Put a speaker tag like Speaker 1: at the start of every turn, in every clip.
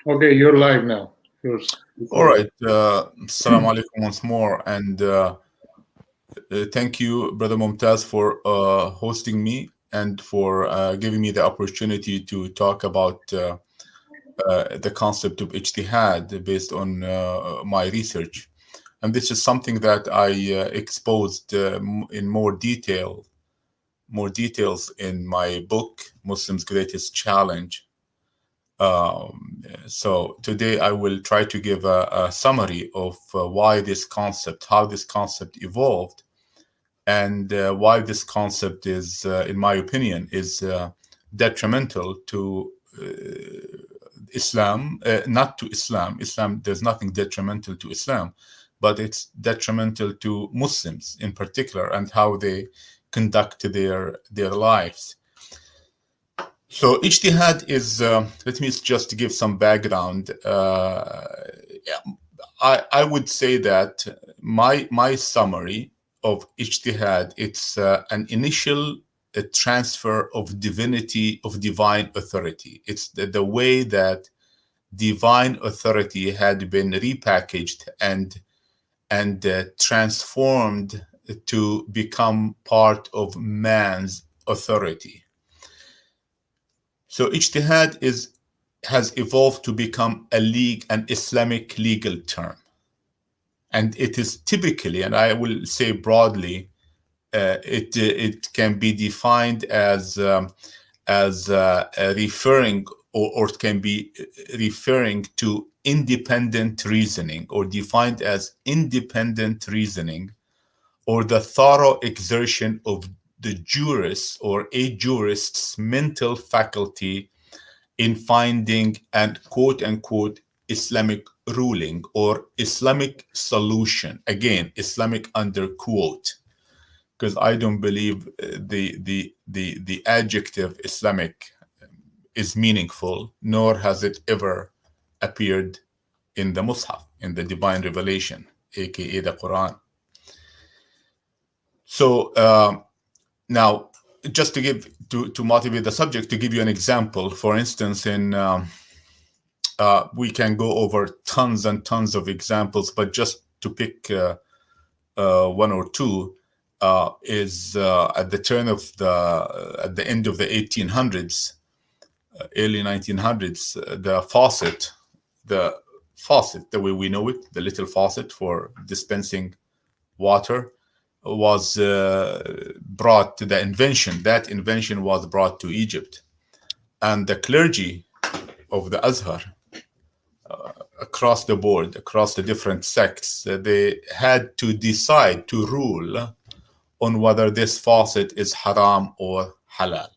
Speaker 1: Okay, you're live now.
Speaker 2: All right. Assalamu alaikum once more. And thank you, Brother Mumtaz, for hosting me and for giving me the opportunity to talk about the concept of ijtihad based on my research. And this is something that I exposed in more details in my book, Muslims' Greatest Challenge. So today I will try to give a summary of how this concept evolved, and why this concept is, in my opinion, is detrimental to Islam, not to Islam. Islam, there's nothing detrimental to Islam, but it's detrimental to Muslims in particular and how they conduct their lives. So ijtihad is, let me just give some background. I would say that my summary of ijtihad, it's an initial transfer of divinity, of divine authority. It's the way that divine authority had been repackaged and transformed to become part of man's authority. So ijtihad has evolved to become an Islamic legal term. And it is typically, and I will say broadly, it can be defined as referring, or it can be referring to independent reasoning, or defined as independent reasoning, or the thorough exertion of the jurist or a jurist's mental faculty in finding an quote unquote Islamic ruling or Islamic solution. Again, Islamic under quote, because I don't believe the adjective Islamic is meaningful, nor has it ever appeared in the Mus'haf, in the divine revelation, aka the Quran. So now, just to motivate the subject, to give you an example, for instance, we can go over tons and tons of examples, but just to pick one or two, is at the end of the 1800s, early 1900s, the faucet, the way we know it, the little faucet for dispensing water, was brought to that invention was brought to Egypt, and the clergy of the Azhar, across the board, across the different sects, they had to decide to rule on whether this faucet is haram or halal.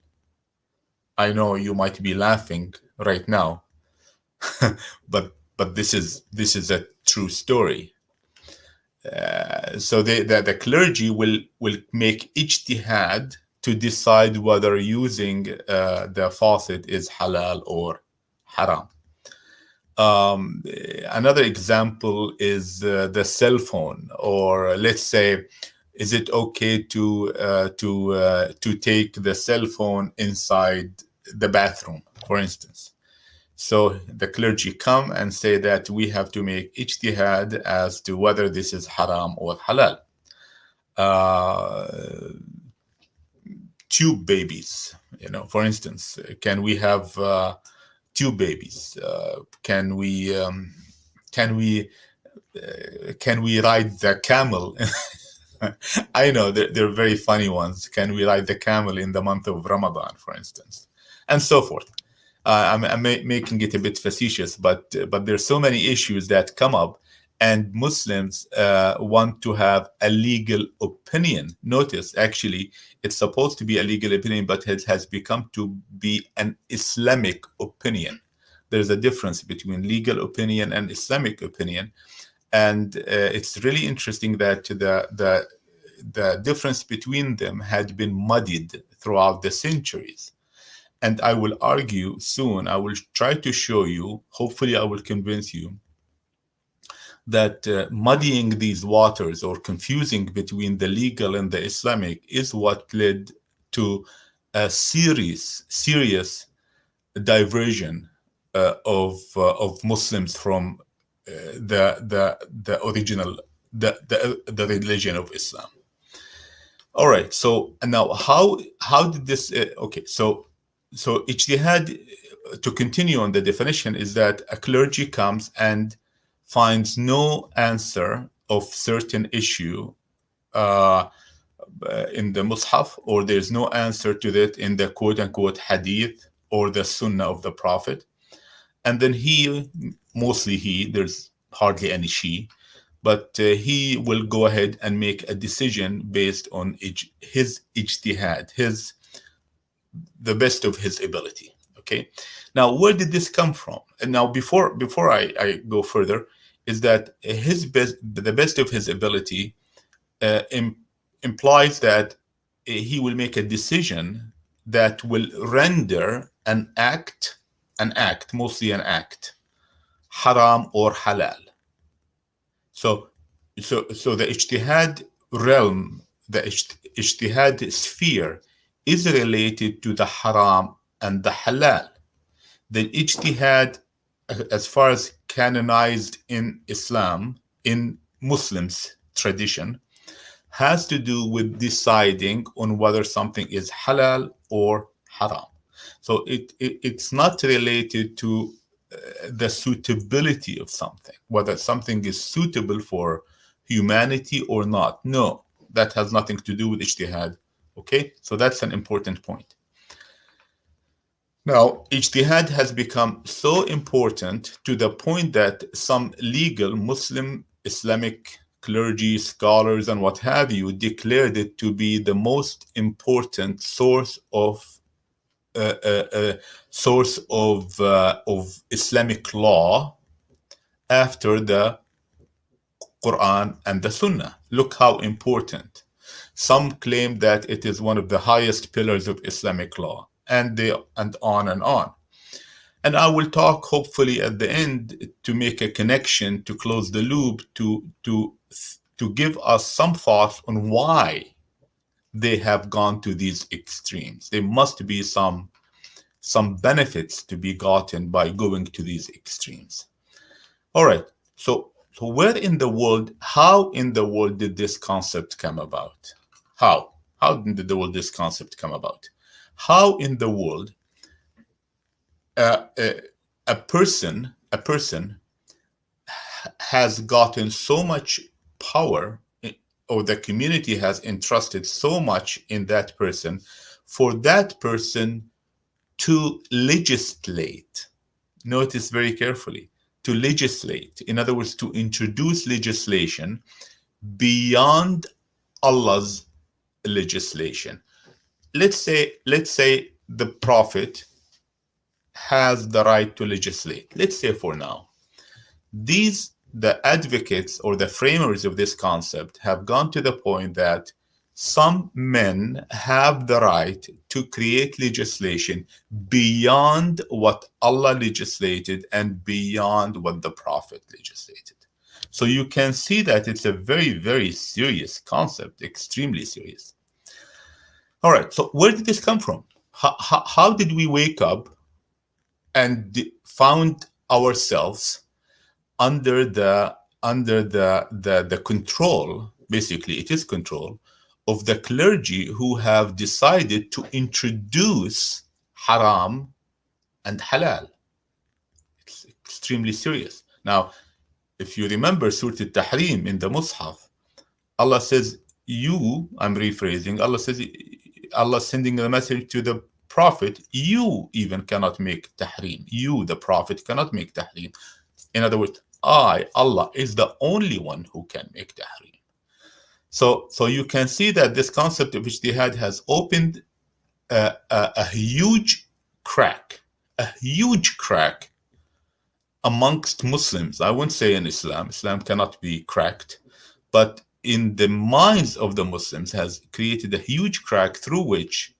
Speaker 2: I know you might be laughing right now, but this is a true story. So the clergy will make ijtihad to decide whether using the faucet is halal or haram. Another example is the cell phone, or let's say, is it okay to take the cell phone inside the bathroom, for instance? So the clergy come and say that we have to make ijtihad as to whether this is haram or halal. Tube babies, for instance, can we have tube babies? Can we ride the camel? I know they're very funny ones. Can we ride the camel in the month of Ramadan, for instance, and so forth. I'm making it a bit facetious, but there's so many issues that come up, and Muslims want to have a legal opinion. Notice, actually, it's supposed to be a legal opinion, but it has become to be an Islamic opinion. There's a difference between legal opinion and Islamic opinion, and it's really interesting that the difference between them had been muddied throughout the centuries. And I will argue soon, I will try to show you, hopefully I will convince you, that muddying these waters or confusing between the legal and the Islamic is what led to a serious diversion of Muslims from the original the religion of Islam. All right. So now, how did this? Okay. So ijtihad, to continue on the definition, is that a clergy comes and finds no answer of certain issue in the Mus'haf, or there's no answer to that in the quote unquote hadith or the sunnah of the Prophet. And then mostly there's hardly any she, but he will go ahead and make a decision based on his ijtihad, the best of his ability. Okay. Now, where did this come from? And now, before I go further, is that the best of his ability implies that he will make a decision that will render an act, mostly an act, haram or halal. So the ijtihad realm, the ijtihad sphere, is related to the haram and the halal. The ijtihad, as far as canonized in Islam, in Muslims' tradition, has to do with deciding on whether something is halal or haram. So it's not related to the suitability of something, whether something is suitable for humanity or not. No, that has nothing to do with ijtihad. Okay, so that's an important point. Now, ijtihad has become so important to the point that some legal Muslim Islamic clergy, scholars, and what have you declared it to be the most important source of Islamic law after the Quran and the Sunnah. Look how important. Some claim that it is one of the highest pillars of Islamic law, and on and on. And I will talk, hopefully, at the end to make a connection, to close the loop, to give us some thoughts on why they have gone to these extremes. There must be some benefits to be gotten by going to these extremes. All right. So where in the world, how in the world did this concept come about? How did this concept come about? How in the world a person has gotten so much power, or the community has entrusted so much in that person, for that person to legislate? Notice very carefully, to legislate. In other words, to introduce legislation beyond Allah's legislation. Let's say the Prophet has the right to legislate. Let's say for now, the advocates or the framers of this concept have gone to the point that some men have the right to create legislation beyond what Allah legislated and beyond what the Prophet legislated. So you can see that it's a very, very serious concept, extremely serious. All right, so where did this come from? How did we wake up and found ourselves under the control, basically it is control, of the clergy who have decided to introduce haram and halal? It's extremely serious. Now, if you remember Surah Al-Tahrim in the Mus'haf, Allah says, I'm rephrasing, Allah sending a message to the Prophet, you even cannot make tahrim. You, the Prophet, cannot make tahrim. In other words, Allah, is the only one who can make tahrim. So you can see that this concept of ijtihad has opened a huge crack amongst Muslims. I wouldn't say in Islam. Islam cannot be cracked, but in the minds of the Muslims has created a huge crack through which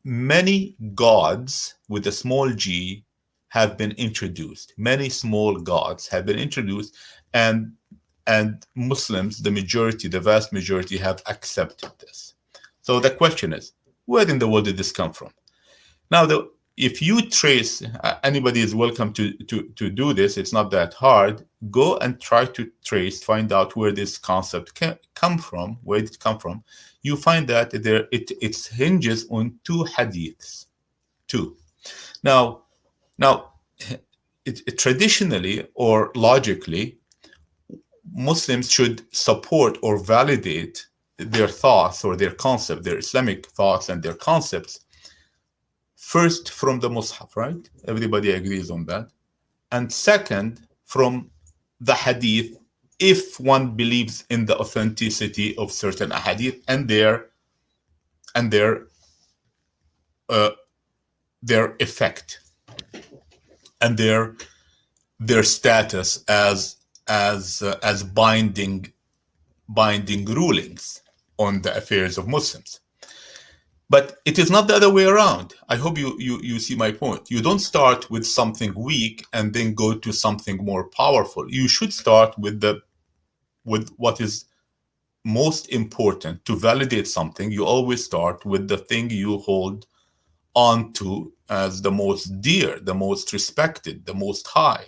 Speaker 2: many gods with a small g have been introduced. Many small gods have been introduced, and Muslims, the vast majority, have accepted this. So the question is, where in the world did this come from? Now, if you trace, anybody is welcome to do this. It's not that hard. Go and try to trace, find out where this concept come from. Where did it come from? You find that it hinges on two hadiths. Two. Now, traditionally or logically, Muslims should support or validate their thoughts or their concept, their Islamic thoughts and their concepts, first from the Mus'haf, right? Everybody agrees on that. And second, from the Hadith, if one believes in the authenticity of certain Hadith and their effect and their status as binding rulings on the affairs of Muslims. But it is not the other way around. I hope you see my point. You don't start with something weak and then go to something more powerful. You should start with what is most important. To validate something, you always start with the thing you hold on to as the most dear, the most respected, the most high.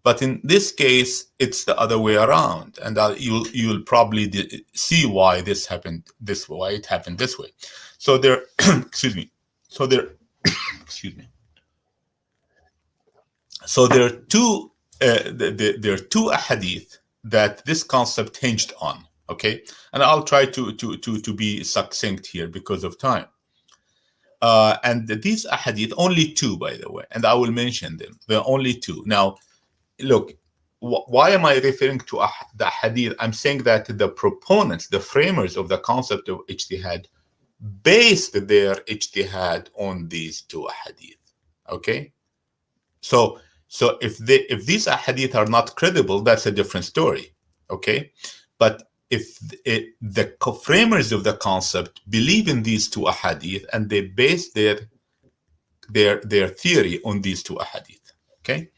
Speaker 2: But in this case, it's the other way around, and you'll probably see why this happened this way, why it happened this way. So there, excuse me. So there, excuse me. So there are two hadith that this concept hinged on. Okay, and I'll try to be succinct here because of time. And these hadith, only two, by the way, and I will mention them. There are only two. Now, look, why am I referring to the hadith? I'm saying that the proponents, the framers of the concept of ijtihad, based their ijtihad on these two hadith. Okay, so if these hadith are not credible, that's a different story. Okay, but if the framers of the concept believe in these two hadith and they base their theory on these two hadith. Okay,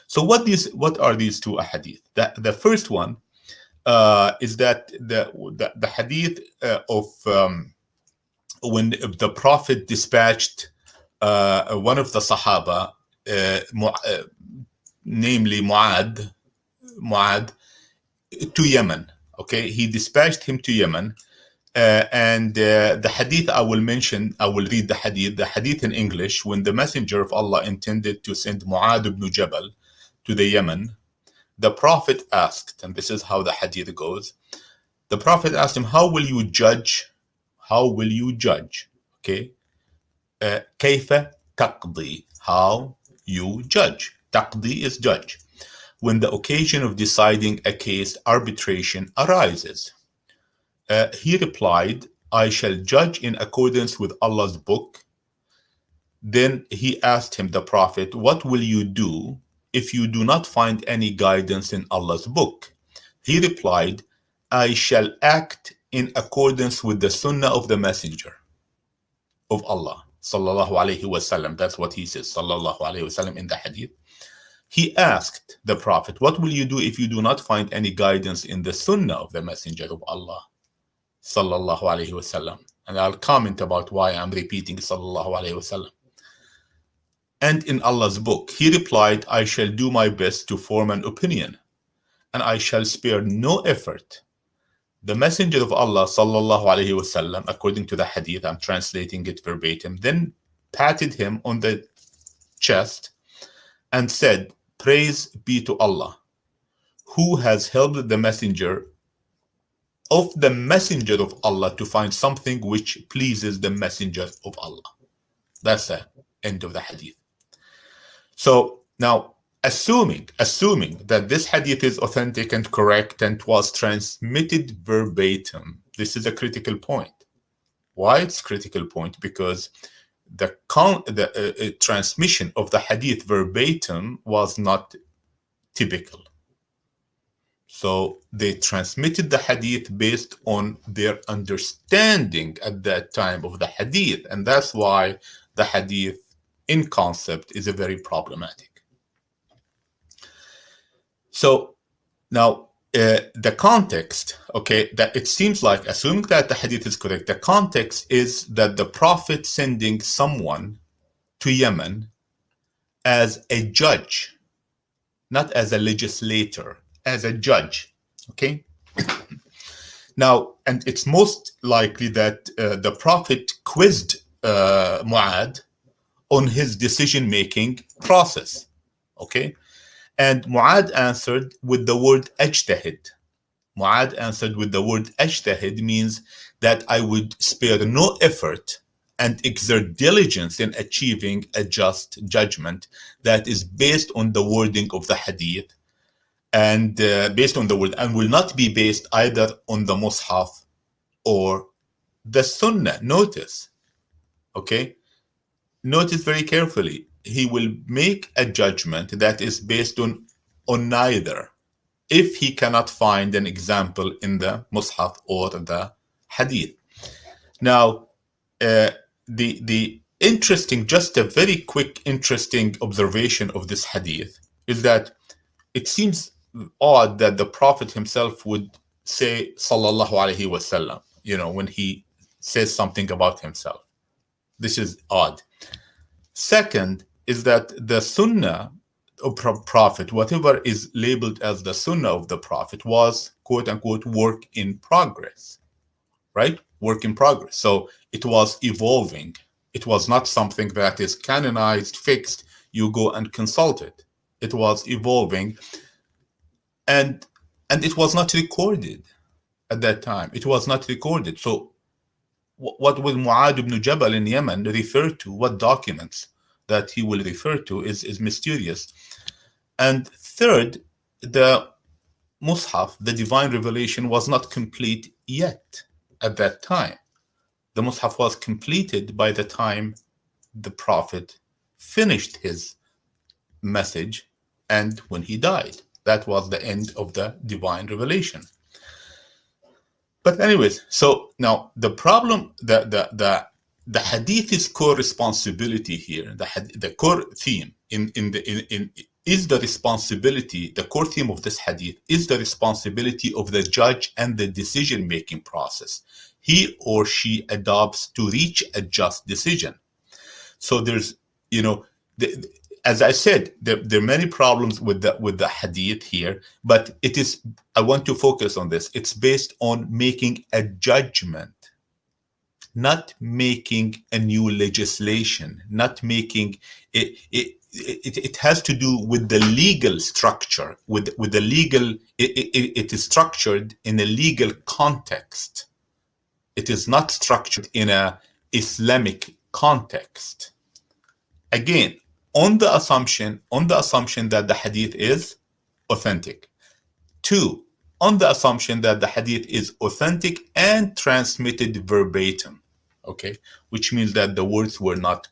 Speaker 2: so what are these two hadith? The first one is that the hadith of when the Prophet dispatched one of the Sahaba, namely Mu'ad, to Yemen. Okay, he dispatched him to Yemen, and the hadith I will mention, I will read the hadith in English. When the Messenger of Allah intended to send Mu'ad ibn Jabal to the Yemen, the Prophet asked, and this is how the hadith goes, the Prophet asked him, how will you judge? Okay, كيف تقضي? How you judge. Taqdi is judge. When the occasion of deciding a case, arbitration arises. He replied, I shall judge in accordance with Allah's book. Then he asked him, the Prophet, what will you do if you do not find any guidance in Allah's book? He replied, I shall act in accordance with the sunnah of the Messenger of Allah, sallallahu alayhi wasallam. That's what he says, sallallahu alayhi wasallam, in the hadith. He asked the Prophet, what will you do if you do not find any guidance in the sunnah of the Messenger of Allah, sallallahu alayhi wasallam? And I'll comment about why I'm repeating sallallahu alayhi wasallam. And in Allah's book, he replied, I shall do my best to form an opinion, and I shall spare no effort. The Messenger of Allah, sallallahu alayhi wasallam, according to the hadith, I'm translating it verbatim, then patted him on the chest and said, praise be to Allah, who has helped the messenger of Allah to find something which pleases the messenger of Allah. That's the end of the hadith. So now, assuming that this hadith is authentic and correct and was transmitted verbatim, this is a critical point. Why it's a critical point? Because the transmission of the hadith verbatim was not typical. So they transmitted the hadith based on their understanding at that time of the hadith, and that's why the hadith in concept is a very problematic. So now the context, okay, that it seems like, assuming that the hadith is correct, the context is that the Prophet sending someone to Yemen as a judge, not as a legislator, as a judge, okay? Now, and it's most likely that the Prophet quizzed Mu'adh on his decision-making process, okay? And Mu'adh answered with the word Ijtehaad. Mu'adh answered with the word Ijtehaad means that I would spare no effort and exert diligence in achieving a just judgment that is based on the wording of the hadith and based on the word, and will not be based either on the Mus'haf or the Sunnah. Notice, okay? Notice very carefully. He will make a judgment that is based on neither, if he cannot find an example in the Mus'haf or the Hadith. Now, the interesting, just a very quick interesting observation of this Hadith is that it seems odd that the Prophet himself would say Sallallahu Alaihi Wasallam, you know, when he says something about himself. This is odd. Second is that the Sunnah of Prophet, whatever is labeled as the Sunnah of the Prophet, was quote unquote work in progress, right? Work in progress. So it was evolving. It was not something that is canonized, fixed, you go and consult it. It was evolving, and it was not recorded at that time. It was not recorded. So what will Mu'adh ibn Jabal in Yemen refer to? What documents that he will refer to is mysterious. And third, the Mus'haf, the divine revelation, was not complete yet at that time. The Mus'haf was completed by the time the Prophet finished his message and when he died. That was the end of the divine revelation. But anyways, so now the problem, the hadith's core responsibility here, the core theme is the responsibility, the core theme of this hadith is the responsibility of the judge and the decision-making process he or she adopts to reach a just decision. So there's, you know, as I said, there are many problems with the hadith here, but it is, I want to focus on this. It's based on making a judgment, not making a new legislation, not making it. It has to do with the legal structure, with the legal. It is structured in a legal context. It is not structured in a Islamic context. Again, on the assumption that the hadith is authentic. Two, on the assumption that the hadith is authentic and transmitted verbatim, okay, which means that the words were not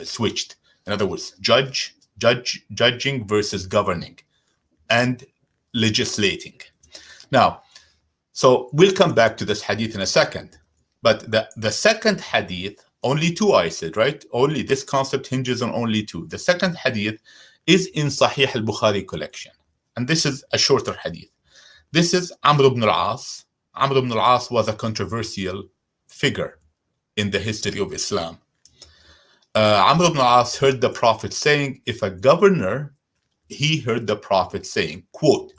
Speaker 2: switched. In other words, judging versus governing and legislating. Now, so we'll come back to this hadith in a second, but the second hadith, only two I said, right? Only this concept hinges on only two. The second hadith is in Sahih al-Bukhari collection. And this is a shorter hadith. This is Amr ibn al-As. Amr ibn al-As was a controversial figure in the history of Islam. Amr ibn al-As heard the Prophet saying, if a governor, he heard the Prophet saying, quote,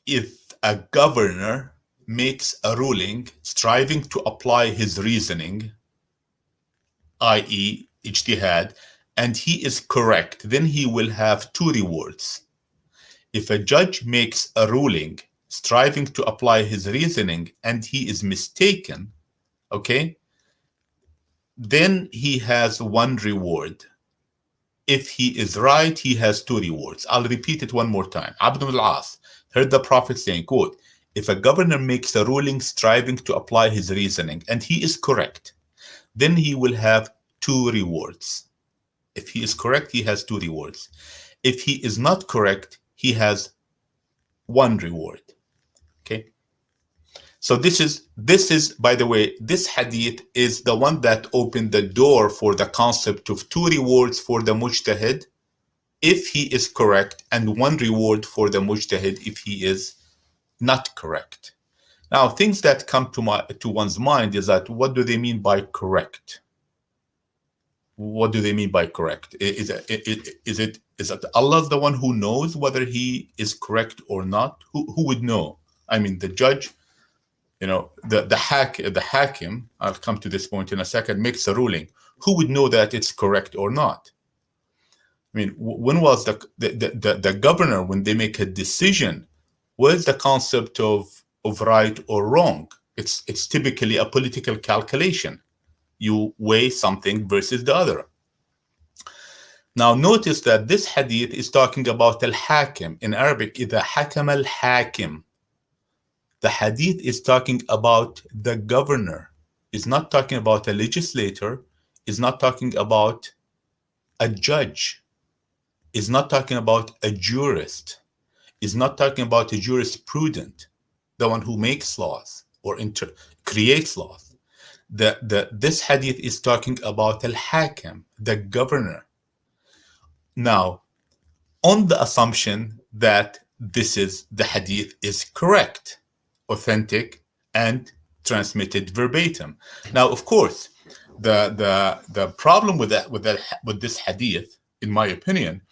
Speaker 2: if a governor makes a ruling striving to apply his reasoning, i.e. Ijtihaad, and he is correct, then he will have two rewards. If a judge makes a ruling striving to apply his reasoning and he is mistaken, okay, then he has one reward. If he is right, he has two rewards. I'll repeat it one more time. Abd al-As heard the Prophet saying, quote, if a governor makes a ruling striving to apply his reasoning and he is correct, then he will have two rewards. If he is correct, he has two rewards. If he is not correct, he has one reward. Okay. So this is, by the way, this hadith is the one that opened the door for the concept of two rewards for the mujtahid if he is correct, and one reward for the mujtahid if he is not correct. Now, things that come to one's mind is that, what do they mean by correct? what do they mean by correct? Is it Allah the one who knows whether he is correct or not? Who would know? I mean, the judge, the hakim, I'll come to this point in a second, makes a ruling. Who would know that it's correct or not? I mean, when was the governor, when they make a decision, what is the concept of right or wrong? It's typically a political calculation. You weigh something versus the other. Now notice that this hadith is talking about al-hakim. In Arabic, إِذَا حَكَمَ الْحَاكِمُ. The hadith is talking about the governor. It's not talking about a legislator. It's not talking about a judge. It's not talking about a jurist. It's not talking about a jurisprudent, the one who makes laws or creates laws. This hadith is talking about al-hakim, the governor. Now, on the assumption that the hadith is correct, authentic, and transmitted verbatim. Now, of course, the problem with this hadith, in my opinion,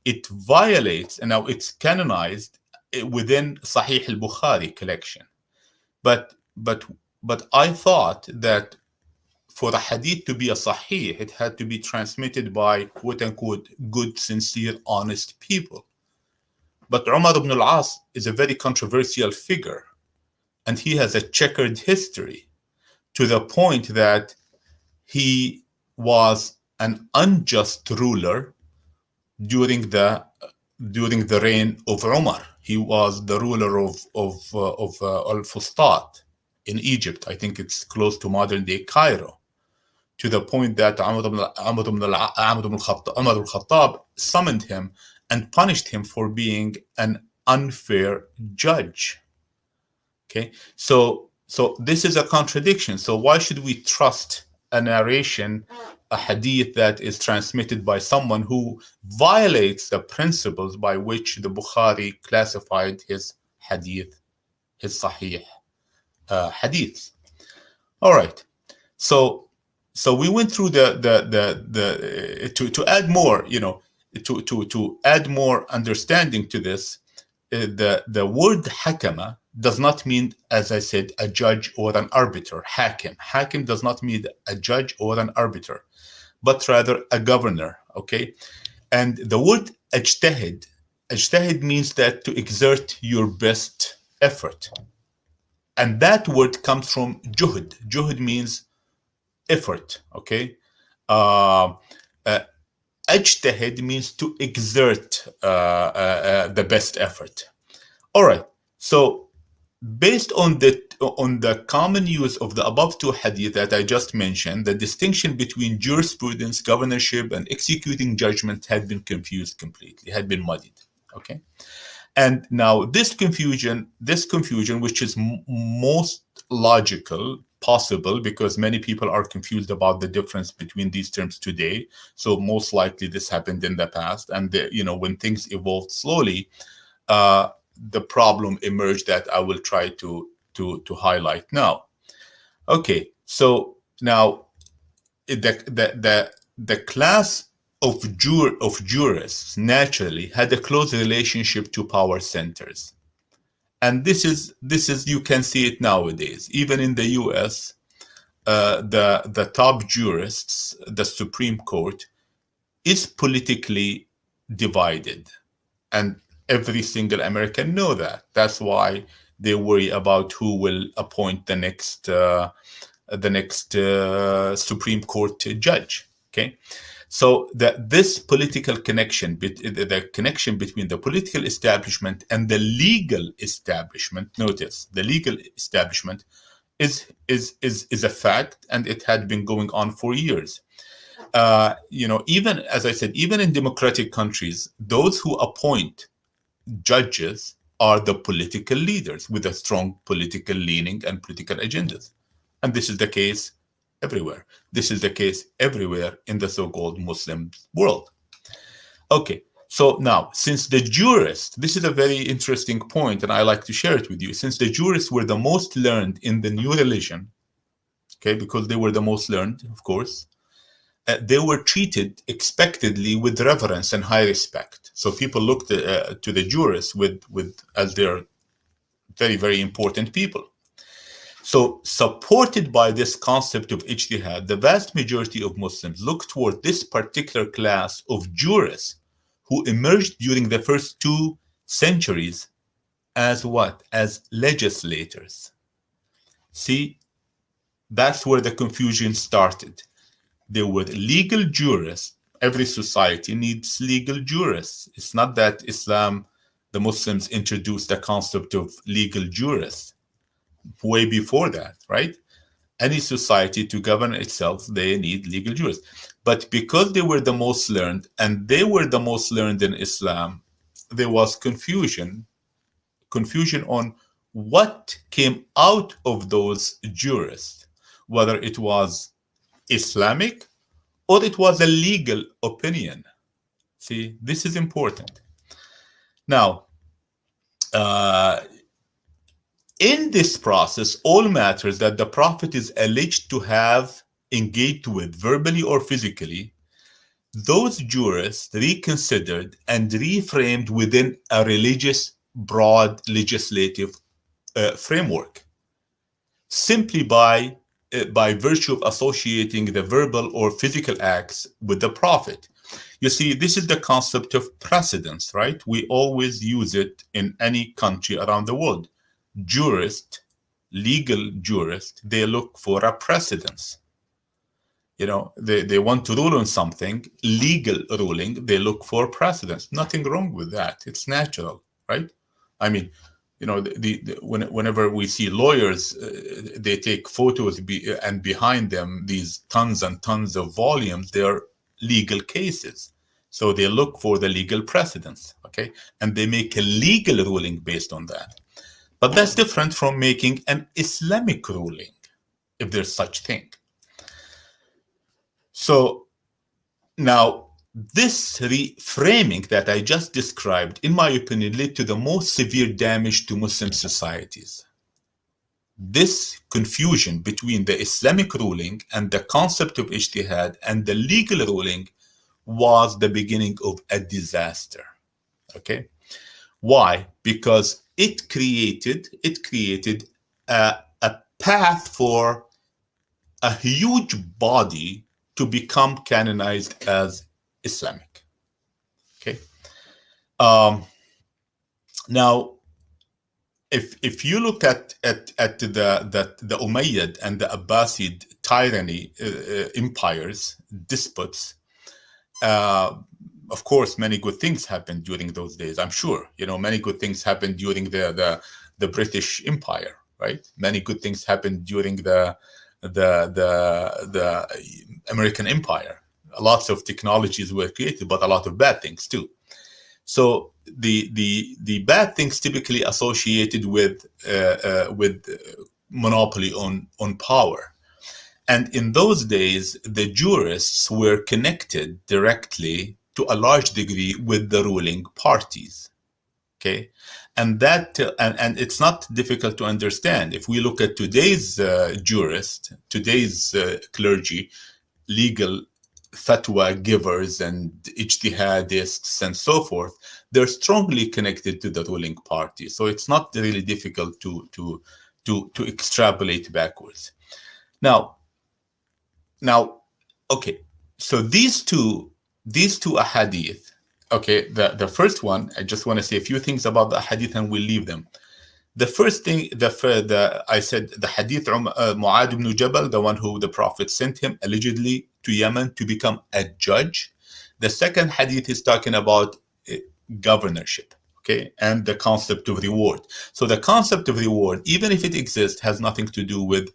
Speaker 2: it violates, and now it's canonized within Sahih al-Bukhari collection. But I thought that for the hadith to be a sahih, it had to be transmitted by quote-unquote good, sincere, honest people. But Umar ibn al-As is a very controversial figure, and he has a checkered history to the point that he was an unjust ruler during the reign of Umar. He was the ruler of Al-Fustat in Egypt. I think it's close to modern-day Cairo, to the point that Umar ibn al-Khattab summoned him and punished him for being an unfair judge. Okay, so this is a contradiction. So why should we trust a narration, a hadith that is transmitted by someone who violates the principles by which the Bukhari classified his hadith, his sahih hadiths? All right, so we went through to add more, to add more understanding to this. The word hakama does not mean, as I said, a judge or an arbiter. Hakim does not mean a judge or an arbiter, but rather a governor. Okay, and the word ijtihad means that to exert your best effort, and that word comes from juhd. Juhd means effort. Okay, ijtihad means to exert the best effort. All right, so based on the common use of the above two hadith that I just mentioned, the distinction between jurisprudence, governorship, and executing judgment had been confused completely, had been muddied. Okay, and now this confusion, which is most logical possible, because many people are confused about the difference between these terms today. So most likely this happened in the past, and when things evolved slowly, the problem emerged that I will try to highlight now. Okay, so now the class of jurists naturally had a close relationship to power centers, and this is you can see it nowadays, even in the U.S. The top jurists, the Supreme Court, is politically divided, and every single American know that. That's why they worry about who will appoint the next Supreme Court judge. Okay, so this political connection, the connection between the political establishment and the legal establishment. Notice the legal establishment is a fact, and it had been going on for years. Even as I said, even in democratic countries, those who appoint judges are the political leaders with a strong political leaning and political agendas. And this is the case everywhere. This is the case everywhere in the so-called Muslim world. Okay, so now, since the jurists, this is a very interesting point, and I like to share it with you. Since the jurists were the most learned in the new religion, okay, because they were the most learned, of course, they were treated expectedly with reverence and high respect. So people looked to the jurists as their very, very important people. So supported by this concept of ijtihad, the vast majority of Muslims look toward this particular class of jurists who emerged during the first 2 centuries as what? As legislators. See, that's where the confusion started. There were legal jurists. Every society needs legal jurists. It's not that Islam, the Muslims, introduced the concept of legal jurists. Way before that, right? Any society to govern itself, they need legal jurists. But because they were the most learned, and they were the most learned in Islam, there was confusion on what came out of those jurists, whether it was Islamic or it was a legal opinion. See, this is important. Now, in this process, all matters that the Prophet is alleged to have engaged with verbally or physically, those jurists reconsidered and reframed within a religious, broad legislative framework, simply by virtue of associating the verbal or physical acts with the Prophet. You see, this is the concept of precedence, right? We always use it in any country around the world. Jurist, legal jurist, they look for a precedence. You know, they want to rule on something, legal ruling, they look for precedence. Nothing wrong with that. It's natural, right? I mean, you know, whenever we see lawyers, they take photos and behind them, these tons and tons of volumes, they are legal cases. So they look for the legal precedence, okay? And they make a legal ruling based on that. But that's different from making an Islamic ruling, if there's such thing. So now, this reframing that I just described, in my opinion, led to the most severe damage to Muslim societies. This confusion between the Islamic ruling and the concept of ijtihad and the legal ruling was the beginning of a disaster. Okay? Why? Because it created a path for a huge body to become canonized as Islamic. Okay. Now, if you look at the Umayyad and the Abbasid tyranny empires, despots, of course, many good things happened during those days. I'm sure, you know, many good things happened during the British Empire, right? Many good things happened during the American Empire. Lots of technologies were created, but a lot of bad things too. So the bad things typically associated with monopoly on power. And in those days, the jurists were connected directly to a large degree with the ruling parties. Okay, and that and it's not difficult to understand. If we look at today's jurist, today's clergy, legal fatwa givers and ijtihadists and so forth, they're strongly connected to the ruling party. So it's not really difficult to extrapolate backwards. Now, okay. So these two ahadith. Okay, the first one, I just want to say a few things about the hadith and we'll leave them. The first thing, I said the hadith Mu'adh ibn Jabal, the one who the Prophet sent him allegedly to Yemen to become a judge. The second hadith is talking about governorship, okay, and the concept of reward. So the concept of reward, even if it exists, has nothing to do with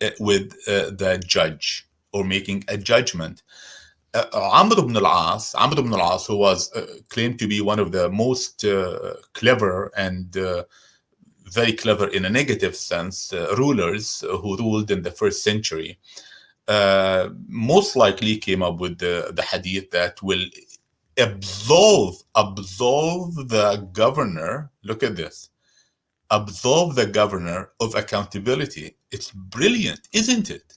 Speaker 2: the judge or making a judgment. Amr ibn al-As, who was claimed to be one of the most clever and very clever in a negative sense rulers who ruled in the first century, most likely came up with the hadith that will absolve the governor. Look at this. Absolve the governor of accountability. It's brilliant, isn't it?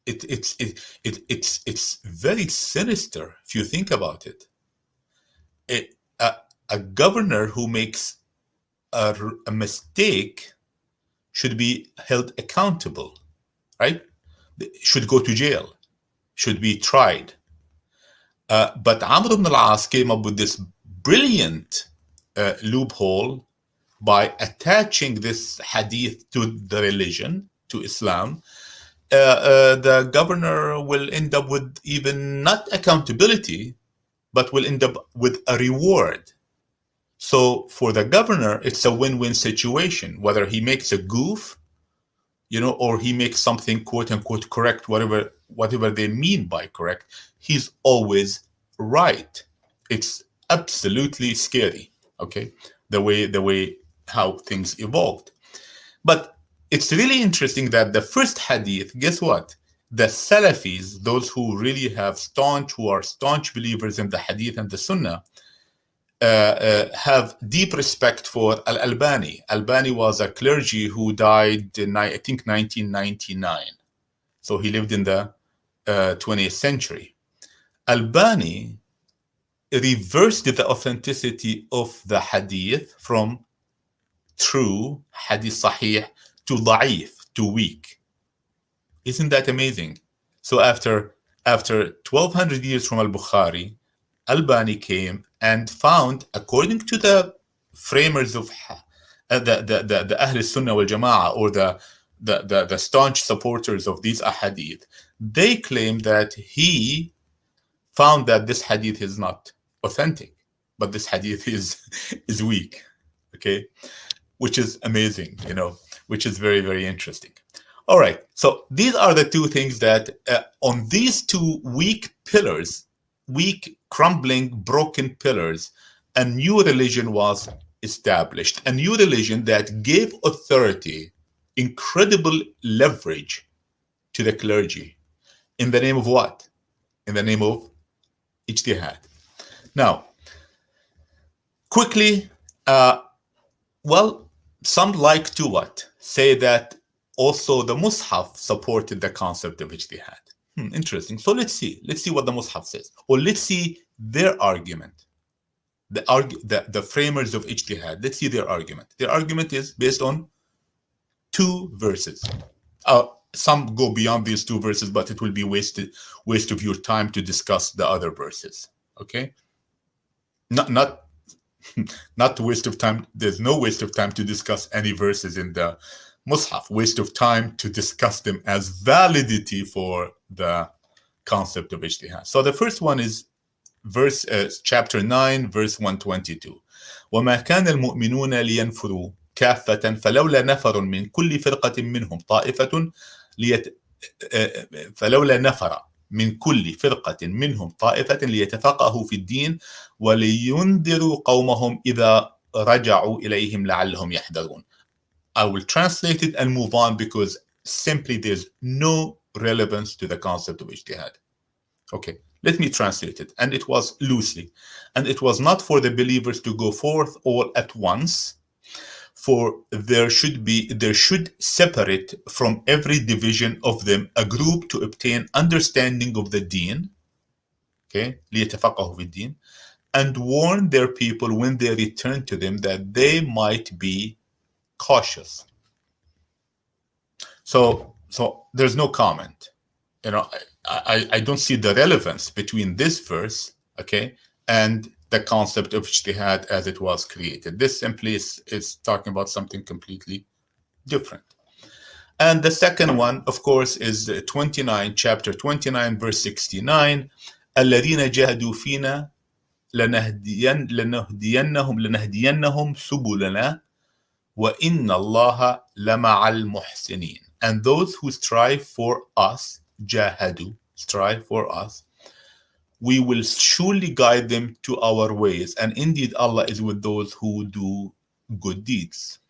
Speaker 2: it's very sinister if you think about it. A governor who makes a mistake should be held accountable, right? Should go to jail, should be tried. But Amr ibn al-As came up with this brilliant loophole by attaching this hadith to the religion, to Islam. The governor will end up with even not accountability, but will end up with a reward. So for the governor, it's a win-win situation, whether he makes a goof, or he makes something quote unquote correct, whatever they mean by correct, he's always right. It's absolutely scary, okay, the way how things evolved. But it's really interesting that the first hadith, guess what? The Salafis, those who really who are staunch believers in the hadith and the sunnah, have deep respect for Al-Albani. Albani was a clergy who died in, I think, 1999. So he lived in the 20th century. Albani reversed the authenticity of the hadith from true, hadith sahih, to da'if, to weak. Isn't that amazing? So after 1200 years from Al-Bukhari, Albani came and found, according to the framers of the Ahl Sunnah wal Jama'ah, or the staunch supporters of these ahadith, they claim that he found that this hadith is not authentic, but this hadith is weak, okay, which is amazing, which is very, very interesting. All right, so these are the two things that on these two weak pillars, weak, crumbling, broken pillars, a new religion was established, a new religion that gave authority, incredible leverage to the clergy. In the name of what? In the name of Ijtihaad. Now, quickly, some like to what? Say that also the Mus'haf supported the concept of Ijtihaad. Interesting. So let's see what the Mus'haf says, or let's see their argument. The framers of Ijtihaad, let's see their argument. Their argument is based on 2 verses. Some go beyond these 2 verses, but it will be waste of your time to discuss the other verses. Okay? Not waste of time. There's no waste of time to discuss any verses in the Mus'haf. Waste of time to discuss them as validity for the concept of Ijtihaad. So the first one is chapter 9, verse 122. وَمَا كَانَ الْمُؤْمِنُونَ لِيَنْفُرُوا كَافَّةً فَلَوْلَا نَفَرٌ مِنْ كُلِّ فِرْقَةٍ مِّنْهُمْ طَائِفَةٌ فلولا نفر من كل فرقة منهم طائفة ليتفقهوا في الدين ولينذروا قومهم إذا رجعوا إليهم لعلهم يحذرون. I will translate it and move on because simply there's no relevance to the concept of Ijtihaad. Okay, let me translate it. And it was loosely. And it was not for the believers to go forth all at once, for there should separate from every division of them a group to obtain understanding of the deen, okay, ليتفقهوا في الدين, and warn their people when they return to them that they might be cautious. So there's no comment. I don't see the relevance between this verse, okay, and the concept of Ijtihaad as it was created. This simply is talking about something completely different. And the second one, of course, is chapter 29, verse 69. الَّذِينَ جَاهَدُوا فِينَا لَنَهْدِيَنَّهُمْ سُبُلَنَا وَإِنَّ اللَّهَ لَمَعَ الْمُحْسِنِينَ. And those who strive for us, jahadu, strive for us, we will surely guide them to our ways. And indeed, Allah is with those who do good deeds.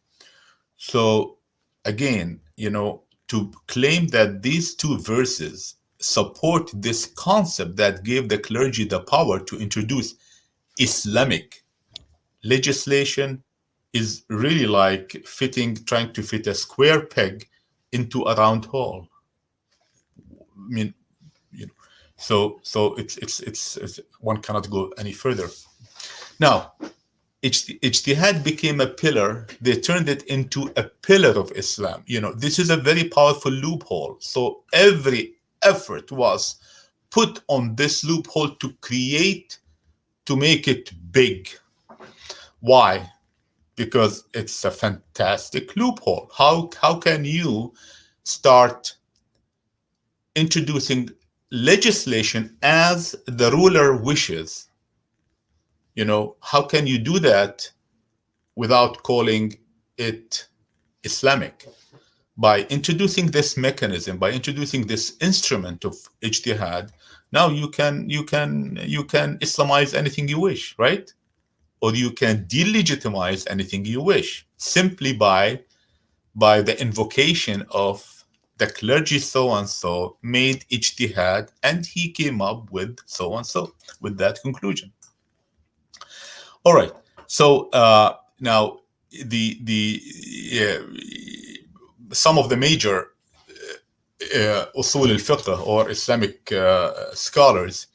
Speaker 2: So again, to claim that these 2 verses support this concept that gave the clergy the power to introduce Islamic legislation is really like trying to fit a square peg into a round hole. I mean, you know, so it's one cannot go any further. Now, Ijtihad became a pillar. They turned it into a pillar of Islam. This is a very powerful loophole. So every effort was put on this loophole to make it big. Why? Because it's a fantastic loophole. How can you start introducing legislation as the ruler wishes? How can you do that without calling it Islamic? By introducing this mechanism, by introducing this instrument of ijtihad, now you can Islamize anything you wish, right? Or you can delegitimize anything you wish simply by the invocation of the clergy so-and-so made ijtihad and he came up with so-and-so, with that conclusion. All right. So now some of the major usul al-fiqh or Islamic scholars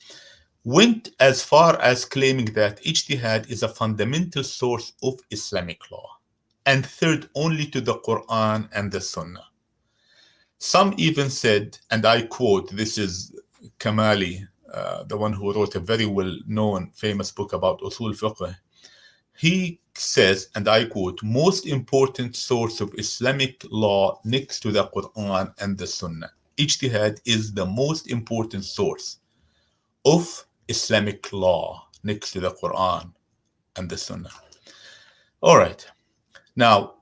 Speaker 2: went as far as claiming that ijtihad is a fundamental source of Islamic law and third only to the Quran and the Sunnah. Some even said, and I quote, this is Kamali, the one who wrote a very well-known famous book about usul fiqh. He says, and I quote, most important source of Islamic law next to the Quran and the Sunnah. Ijtihad is the most important source of Islamic law next to the Quran and the Sunnah. All right. Now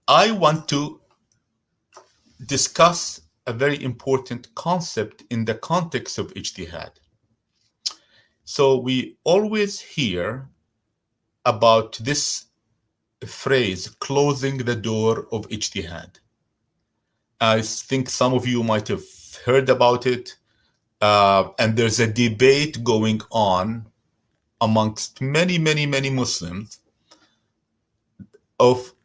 Speaker 2: I want to discuss a very important concept in the context of ijtihad. So we always hear about this phrase, closing the door of ijtihad. I think some of you might have heard about it, and there's a debate going on amongst many Muslims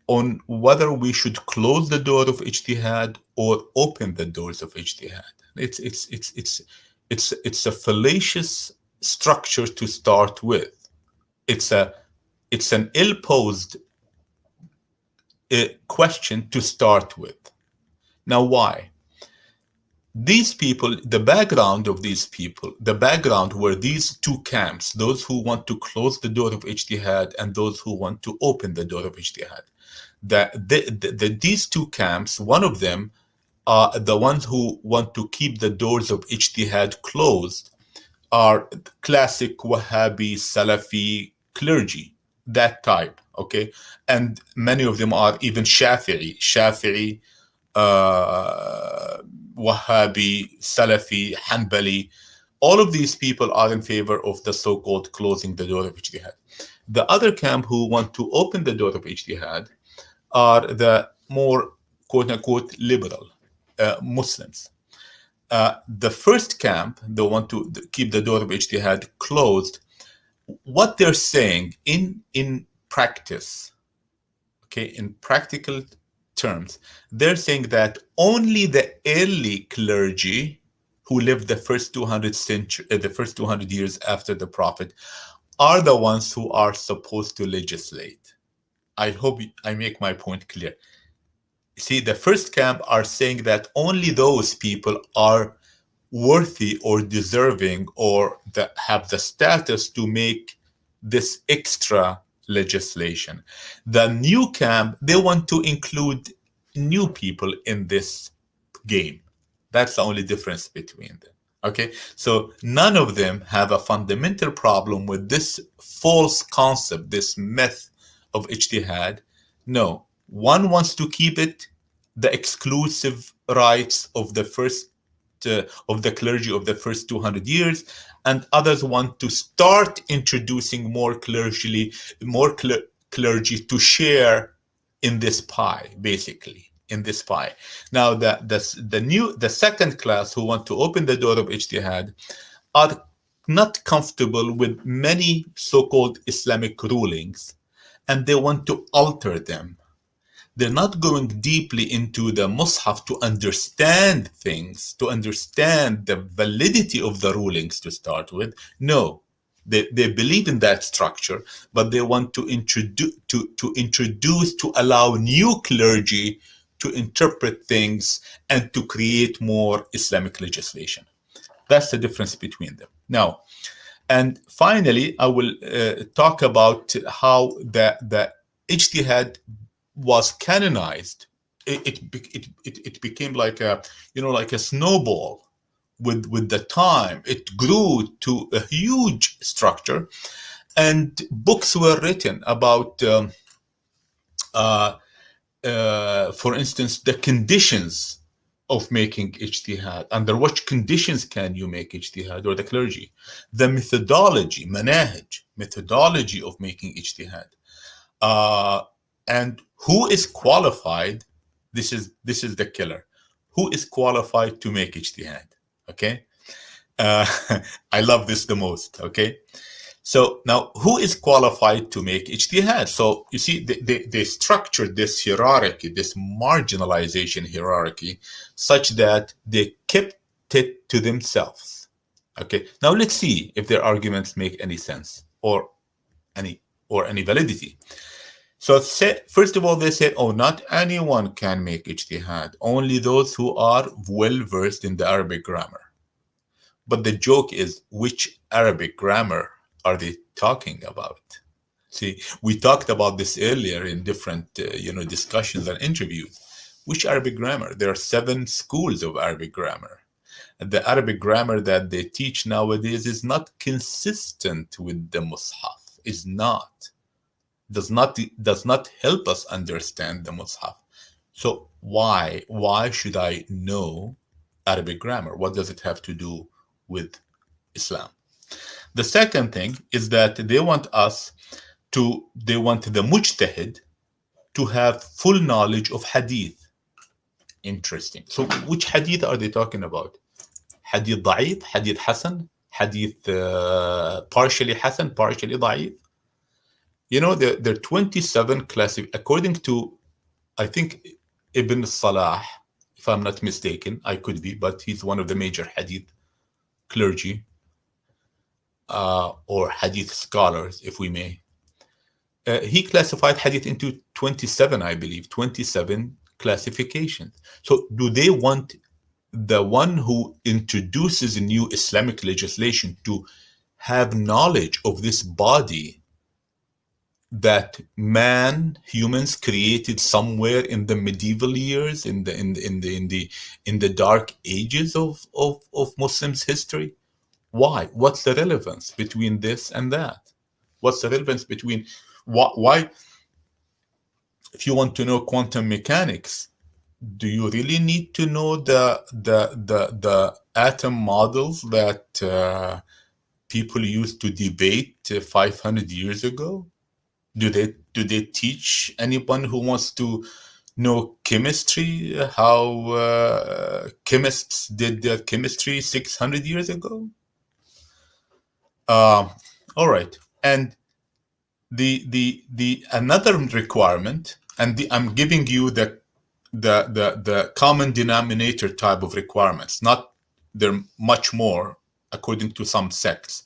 Speaker 2: on whether we should close the door of ijtihad or open the doors of ijtihad. It's a fallacious structure to start with. It's an ill-posed question to start with. Now, why? These people, the background of these people, the background were these two camps, those who want to close the door of ijtihad and those who want to open the door of ijtihad. These two camps, one of them, the ones who want to keep the doors of ijtihad closed, are classic Wahhabi, Salafi clergy, that type, okay? And many of them are even Shafi'i, Wahhabi, Salafi, Hanbali. All of these people are in favor of the so-called closing the door of ijtihad. The other camp who want to open the door of ijtihad are the more quote-unquote liberal Muslims. The first camp, they want to keep the door of ijtihad closed. What they're saying in practice, okay, in practical terms, they're saying that only the early clergy who lived the first 200 years after the Prophet are the ones who are supposed to legislate. I hope I make my point clear. See, the first camp are saying that only those people are worthy or deserving or that have the status to make this extra legislation. The new camp, they want to include new people in this game. That's the only difference between them. Okay, so none of them have a fundamental problem with this false concept, this myth of ijtihad. No, one wants to keep it the exclusive rights of the first of the clergy of the first 200 years, and others want to start introducing more clergy to share in this pie, basically in this pie. Now the second class who want to open the door of ijtihad are not comfortable with many so-called Islamic rulings, and they want to alter them. They're not going deeply into the Mus'haf to understand things, to understand the validity of the rulings to start with. No, they believe in that structure, but they want to introduce, to allow new clergy to interpret things and to create more Islamic legislation. That's the difference between them. Now, and finally, I will talk about how the Ijtihaad was canonized. It became like a, like a snowball. With the time, it grew to a huge structure, and books were written about, for instance, the conditions of making ijtihad. Under which conditions can you make ijtihad, or the clergy? The methodology, methodology of making ijtihad. And who is qualified? This is the killer. Who is qualified to make ijtihad? Okay, I love this the most. Okay, so now who is qualified to make ijtihad? So you see, they structured this hierarchy, this marginalization hierarchy, such that they kept it to themselves. Okay, now let's see if their arguments make any sense or any validity. So first of all, they said, oh, not anyone can make ijtihad, only those who are well versed in the Arabic grammar. But the joke is, which Arabic grammar are they talking about? See, we talked about this earlier in different discussions and interviews. Which Arabic grammar? There are 7 schools of Arabic grammar. The Arabic grammar that they teach nowadays is not consistent with the Mus'haf. Is not. Does not help us understand the Mus'haf. So why should I know Arabic grammar? What does it have to do with Islam? The second thing is that they want the mujtahid to have full knowledge of hadith. Interesting. So which hadith are they talking about? Hadith da'if, hadith hasan, hadith partially hasan, partially da'if. There are 27 according to, I think, Ibn Salah, if I'm not mistaken. I could be, but he's one of the major hadith clergy, or hadith scholars, if we may. He classified hadith into 27, I believe, 27 classifications. So do they want the one who introduces a new Islamic legislation to have knowledge of this body that humans created somewhere in the medieval years, in the dark ages of Muslims' history? Why? What's the relevance between this and that? What's the relevance between why? If you want to know quantum mechanics, do you really need to know the atom models that people used to debate 500 years ago? Do they teach anyone who wants to know chemistry how chemists did their chemistry 600 years ago? All right, and the another requirement, and I'm giving you the common denominator type of requirements. Not there are much more according to some sects.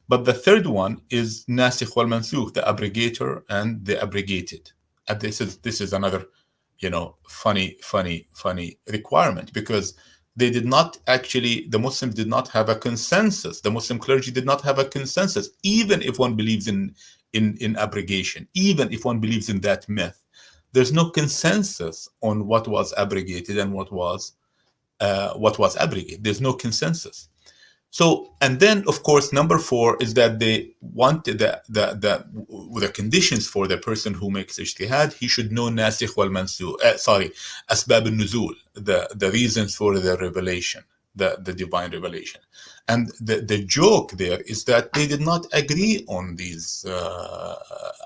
Speaker 2: But the third one is nasikh wal mansukh, the abrogator and the abrogated. And this is another, funny requirement, because they did not actually, the Muslims did not have a consensus. The Muslim clergy did not have a consensus, even if one believes in abrogation, even if one believes in that myth. There's no consensus on what was abrogated and what was abrogated. There's no consensus. So, and then of course, number 4 is that they wanted the conditions for the person who makes ijtihad. He should know nasikh wal mansukh, asbab al-nuzul, the reasons for the revelation, the divine revelation. And the joke there is that they did not agree on these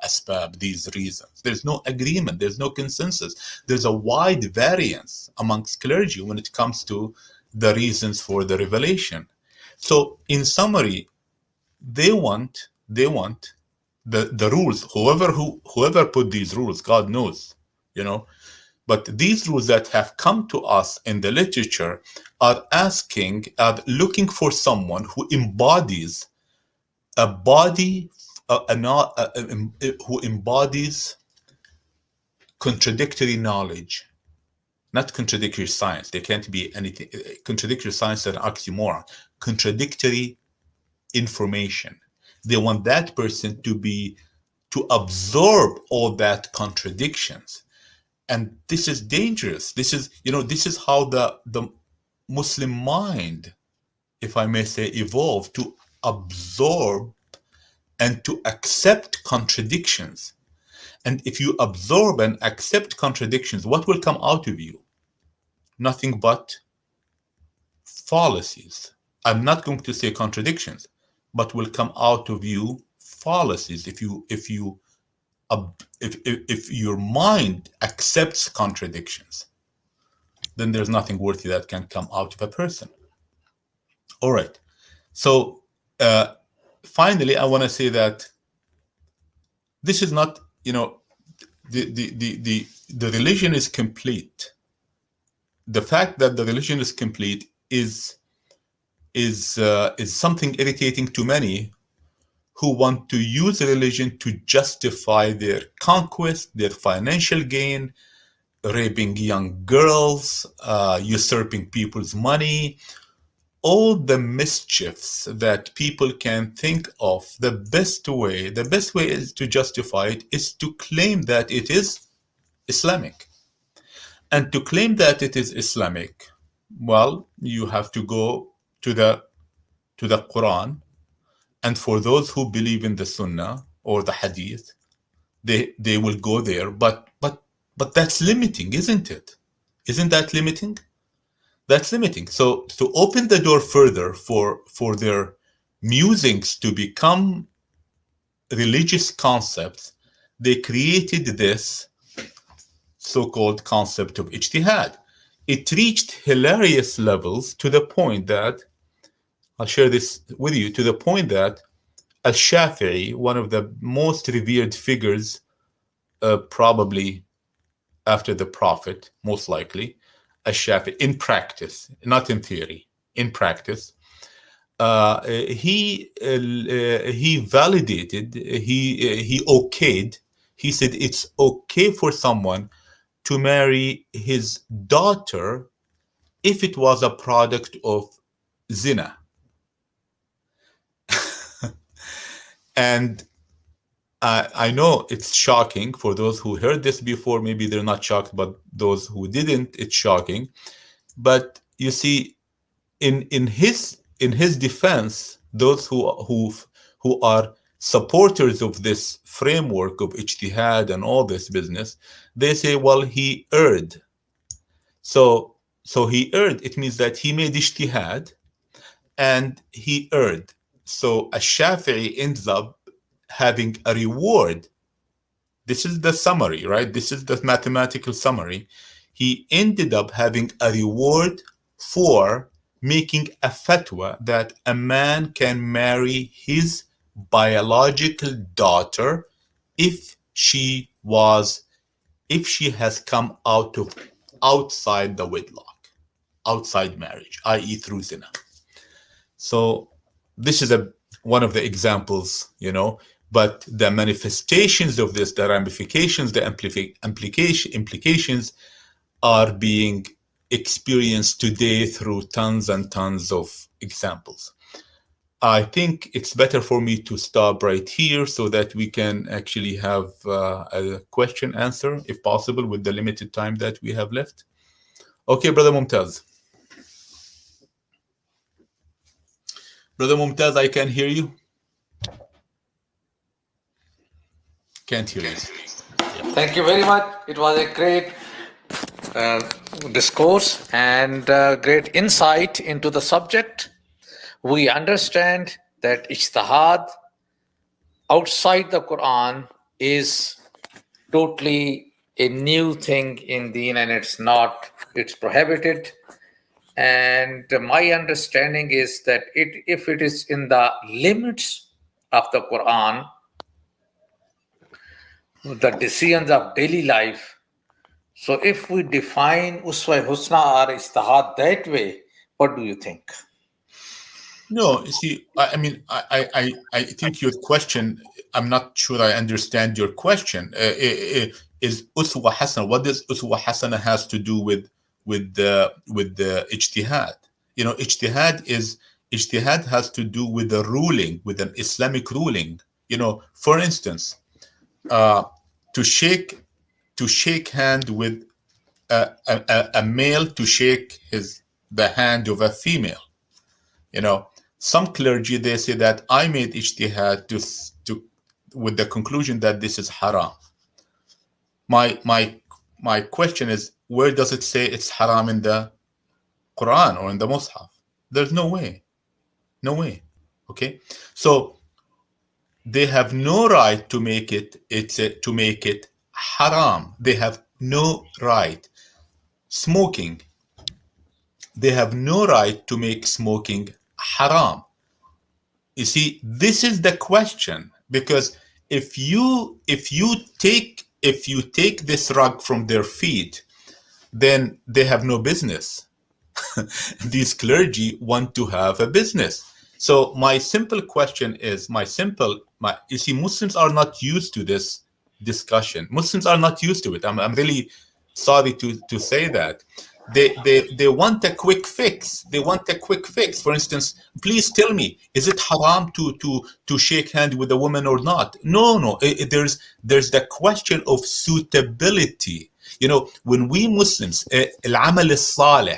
Speaker 2: asbab, these reasons. There's no agreement, there's no consensus. There's a wide variance amongst clergy when it comes to the reasons for the revelation. So in summary, they want the rules. Whoever put these rules, God knows, you know. But these rules that have come to us in the literature are looking for someone who embodies a body, who embodies contradictory knowledge, not contradictory science. There can't be anything. Contradictory science is an oxymoron. Contradictory information. They want that person to absorb all that contradictions. And this is dangerous. This is how the Muslim mind, if I may say, evolved to absorb and to accept contradictions. And if you absorb and accept contradictions, what will come out of you? Nothing but fallacies. I'm not going to say contradictions, but will come out of you fallacies if your mind accepts contradictions. Then there's nothing worthy that can come out of a person. All right. So finally, I want to say that this is not, the religion is complete. The fact that the religion is complete is something irritating to many who want to use religion to justify their conquest, their financial gain, raping young girls, usurping people's money, all the mischiefs that people can think of. The best way is to justify it is to claim that it is Islamic. And to claim that it is Islamic, well, you have to go to the Quran. And for those who believe in the Sunnah or the Hadith, they will go there. But that's limiting, isn't it? Isn't that limiting? That's limiting. So to open the door further for their musings to become religious concepts, they created this so-called concept of Ijtihaad. It reached hilarious levels to the point that, I'll share this with you, to the point that Al-Shafi'i, one of the most revered figures, probably after the Prophet, most likely, Al-Shafi'i, in practice, not in theory, in practice, he validated, he okayed, he said it's okay for someone to marry his daughter if it was a product of zina. And I know it's shocking for those who heard this before. Maybe they're not shocked, but those who didn't, it's shocking. But you see, in his defense, those who are supporters of this framework of Ijtihaad and all this business, they say, well, he erred. So he erred. It means that he made Ijtihaad and he erred. So a Shafi'i ends up having a reward. This is the summary, right? This is the mathematical summary. He ended up having a reward for making a fatwa that a man can marry his biological daughter if she has come outside the wedlock, outside marriage, i.e. through zina. So this is one of the examples, but the manifestations of this, the ramifications, the implications are being experienced today through tons and tons of examples. I think it's better for me to stop right here so that we can actually have a question answer, if possible, with the limited time that we have left. Okay, Brother Mumtaz. Brother Mumtaz, I can hear you. Can't hear you.
Speaker 1: Thank you very much. It was a great discourse and great insight into the subject. We understand that Ijtihaad outside the Quran is totally a new thing in Deen, and it's prohibited. And my understanding is that if it is in the limits of the Quran, the decisions of daily life, So if we define Uswa Husna or Ijtihad that way, what do you think?
Speaker 2: No, you see, I think your question, I'm not sure I understand your question. Is Uswa Hasana, what does Uswa Hasana has to do with the Ijtihad? Ijtihad has to do with the ruling, with an Islamic ruling. For instance, to shake hand with a male, to shake the hand of a female. Some clergy, they say that I made ijtihad to with the conclusion that this is haram. My question is, where does it say it's haram in the Quran or in the Mus'haf? There's no way. Okay, so they have no right to make it haram. They have no right. Smoking, they have no right to make smoking haram. You see, this is the question, because if you take this rug from their feet, then they have no business. These clergy want to have a business. So my simple question is, you see, Muslims are not used to this discussion. Muslims are not used to it. I'm really sorry to say that. They want a quick fix. For instance, please tell me, is it haram to shake hand with a woman or not? No. There's the question of suitability. When we Muslims, al-amal al-salih,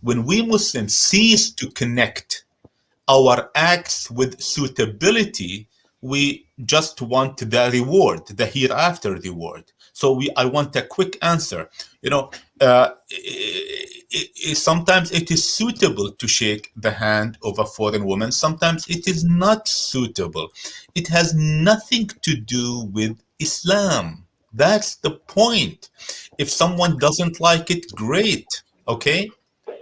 Speaker 2: when we Muslims cease to connect our acts with suitability, we just want the reward, the hereafter reward. So I want a quick answer. Sometimes it is suitable to shake the hand of a foreign woman. Sometimes it is not suitable. It has nothing to do with Islam. That's the point. If someone doesn't like it, great. Okay?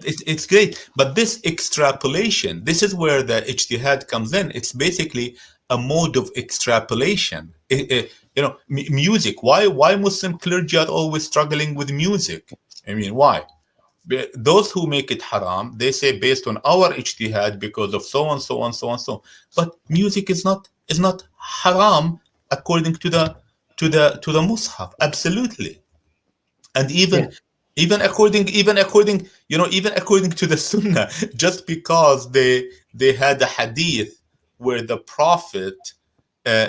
Speaker 2: It's great. But this extrapolation, this is where the Ijtihad comes in. It's basically a mode of extrapolation. Music. Why Muslim clergy are always struggling with music? Why? Those who make it haram, they say based on our Ijtihad because of so on, so on, so on, so on. But music is not haram according to the Mus'haf. Absolutely. And even according to the Sunnah, just because they had a hadith where the Prophet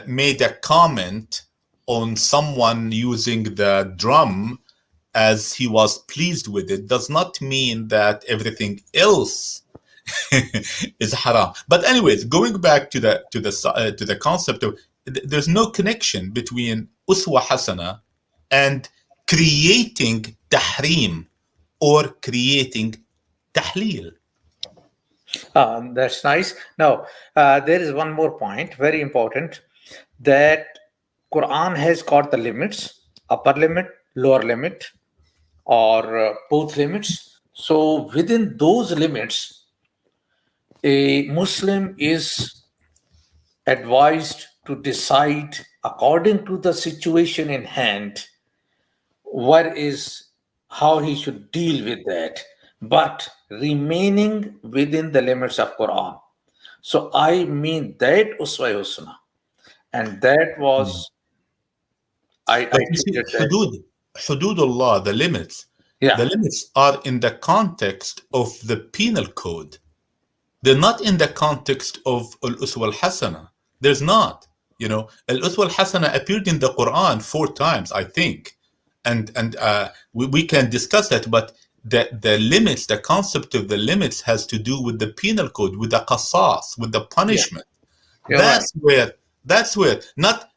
Speaker 2: made a comment on someone using the drum as he was pleased with it, does not mean that everything else is haram. But anyways, going back to the concept of, there's no connection between uswa hasana and creating tahrim or creating tahleel.
Speaker 1: That's nice. Now, there is one more point, very important, that Quran has got the limits, upper limit, lower limit, or both limits. So within those limits, a Muslim is advised to decide according to the situation in hand how he should deal with that, but remaining within the limits of Quran. So I mean that uswa husna, and that was I
Speaker 2: But you see,
Speaker 1: treated that.
Speaker 2: hududullah, the limits are in the context of the penal code. They're not in the context of al-uswa al-hasana. There's not. Al-uswa al-hasana appeared in the Quran 4 times, I think. And we can discuss that, but the limits, the concept of the limits has to do with the penal code, with the qasas, with the punishment. That's where not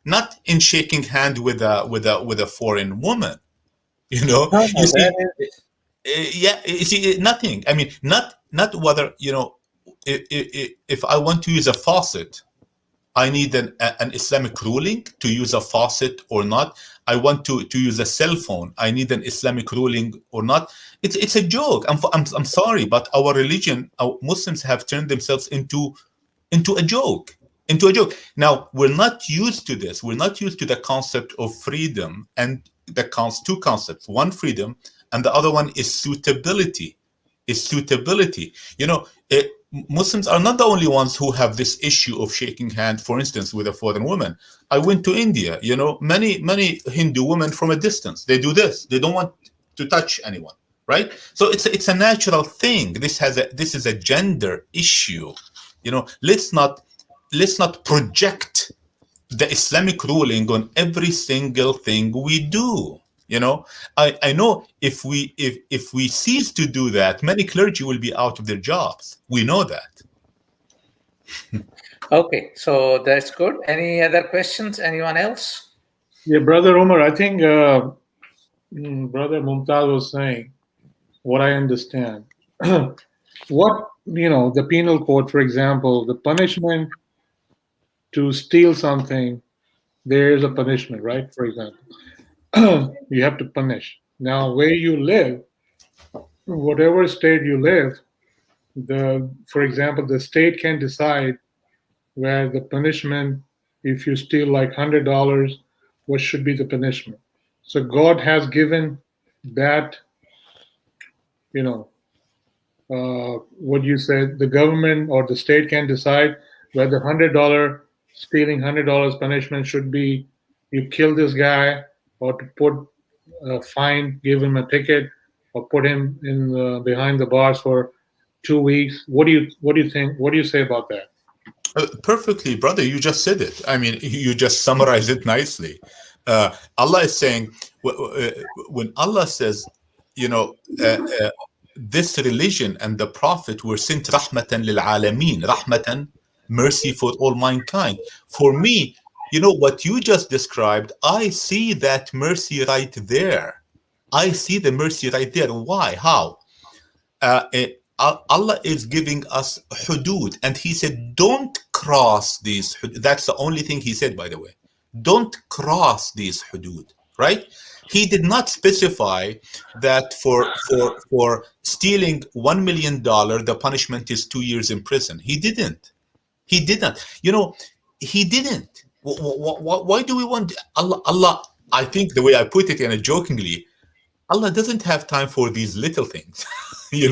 Speaker 2: in shaking hand with a foreign woman. You see, nothing. Not whether, if I want to use a faucet, I need an Islamic ruling to use a faucet or not. I want to use a cell phone. I need an Islamic ruling or not. It's a joke. I'm sorry, but our religion, our Muslims have turned themselves into a joke. Now, we're not used to this. We're not used to the concept of freedom. And two concepts: one, freedom, and the other one is suitability. Muslims are not the only ones who have this issue of shaking hands, for instance, with a foreign woman. I went to India, many Hindu women from a distance, they do this. They don't want to touch anyone, right? So it's a natural thing. This is a gender issue. Let's not project the Islamic ruling on every single thing we do. I know if we cease to do that, many clergy will be out of their jobs. We know that.
Speaker 1: Okay, so that's good. Any other questions? Anyone else?
Speaker 3: Yeah, Brother Umar, I think Brother Mumtaz was saying, what I understand, the penal code, for example, the punishment to steal something, there is a punishment, right? For example, you have to punish. Now, where you live, whatever state you live, for example, the state can decide where the punishment, if you steal like $100, what should be the punishment. So God has given that, what you said, the government or the state can decide whether stealing $100 punishment should be you kill this guy, or to put a fine, give him a ticket, or put him in behind the bars for 2 weeks. What do you think? What do you say about that?
Speaker 2: Perfectly, brother. You just said it. I mean, you just summarized it nicely. Allah is saying, when Allah says, this religion and the Prophet were sent rahmatan lil alameen, rahmatan, mercy for all mankind. For me, what you just described, I see that mercy right there. I see the mercy right there. Why? How? Allah is giving us hudud, and He said, don't cross these hudud. That's the only thing He said, by the way. Don't cross these hudud, right? He did not specify that for stealing $1 million, the punishment is 2 years in prison. He didn't. He didn't. He didn't. Why do we want Allah? I think the way I put it, jokingly, Allah doesn't have time for these little things. He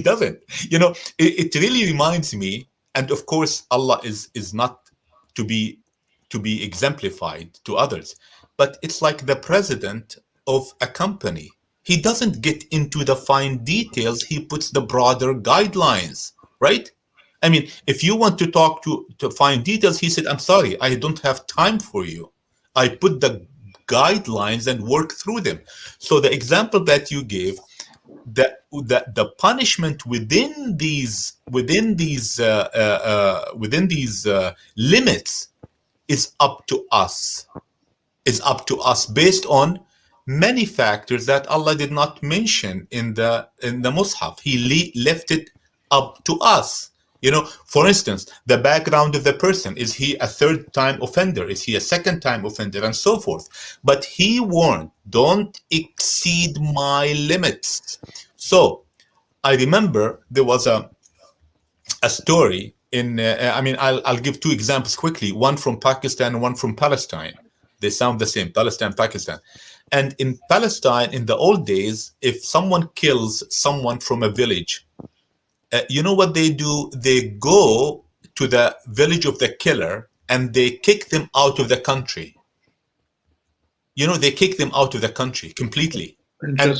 Speaker 2: doesn't. It really reminds me, and of course, Allah is not to be exemplified to others, but it's like the president of a company. He doesn't get into the fine details. He puts the broader guidelines, right? I mean, if you want to talk to fine details, he said, I'm sorry, I don't have time for you. I put the guidelines and work through them. So the example that you gave, the punishment within these limits is up to us. Based on many factors that Allah did not mention in the Mus'haf. He left it up to us. For instance, the background of the person. Is he a third-time offender? Is he a second-time offender? And so forth. But He warned, don't exceed my limits. So I remember there was a story in, I'll give two examples quickly, one from Pakistan and one from Palestine. They sound the same, Palestine, Pakistan. And in Palestine, in the old days, if someone kills someone from a village, you know what they do? They go to the village of the killer and they kick them out of the country. They kick them out of the country completely. And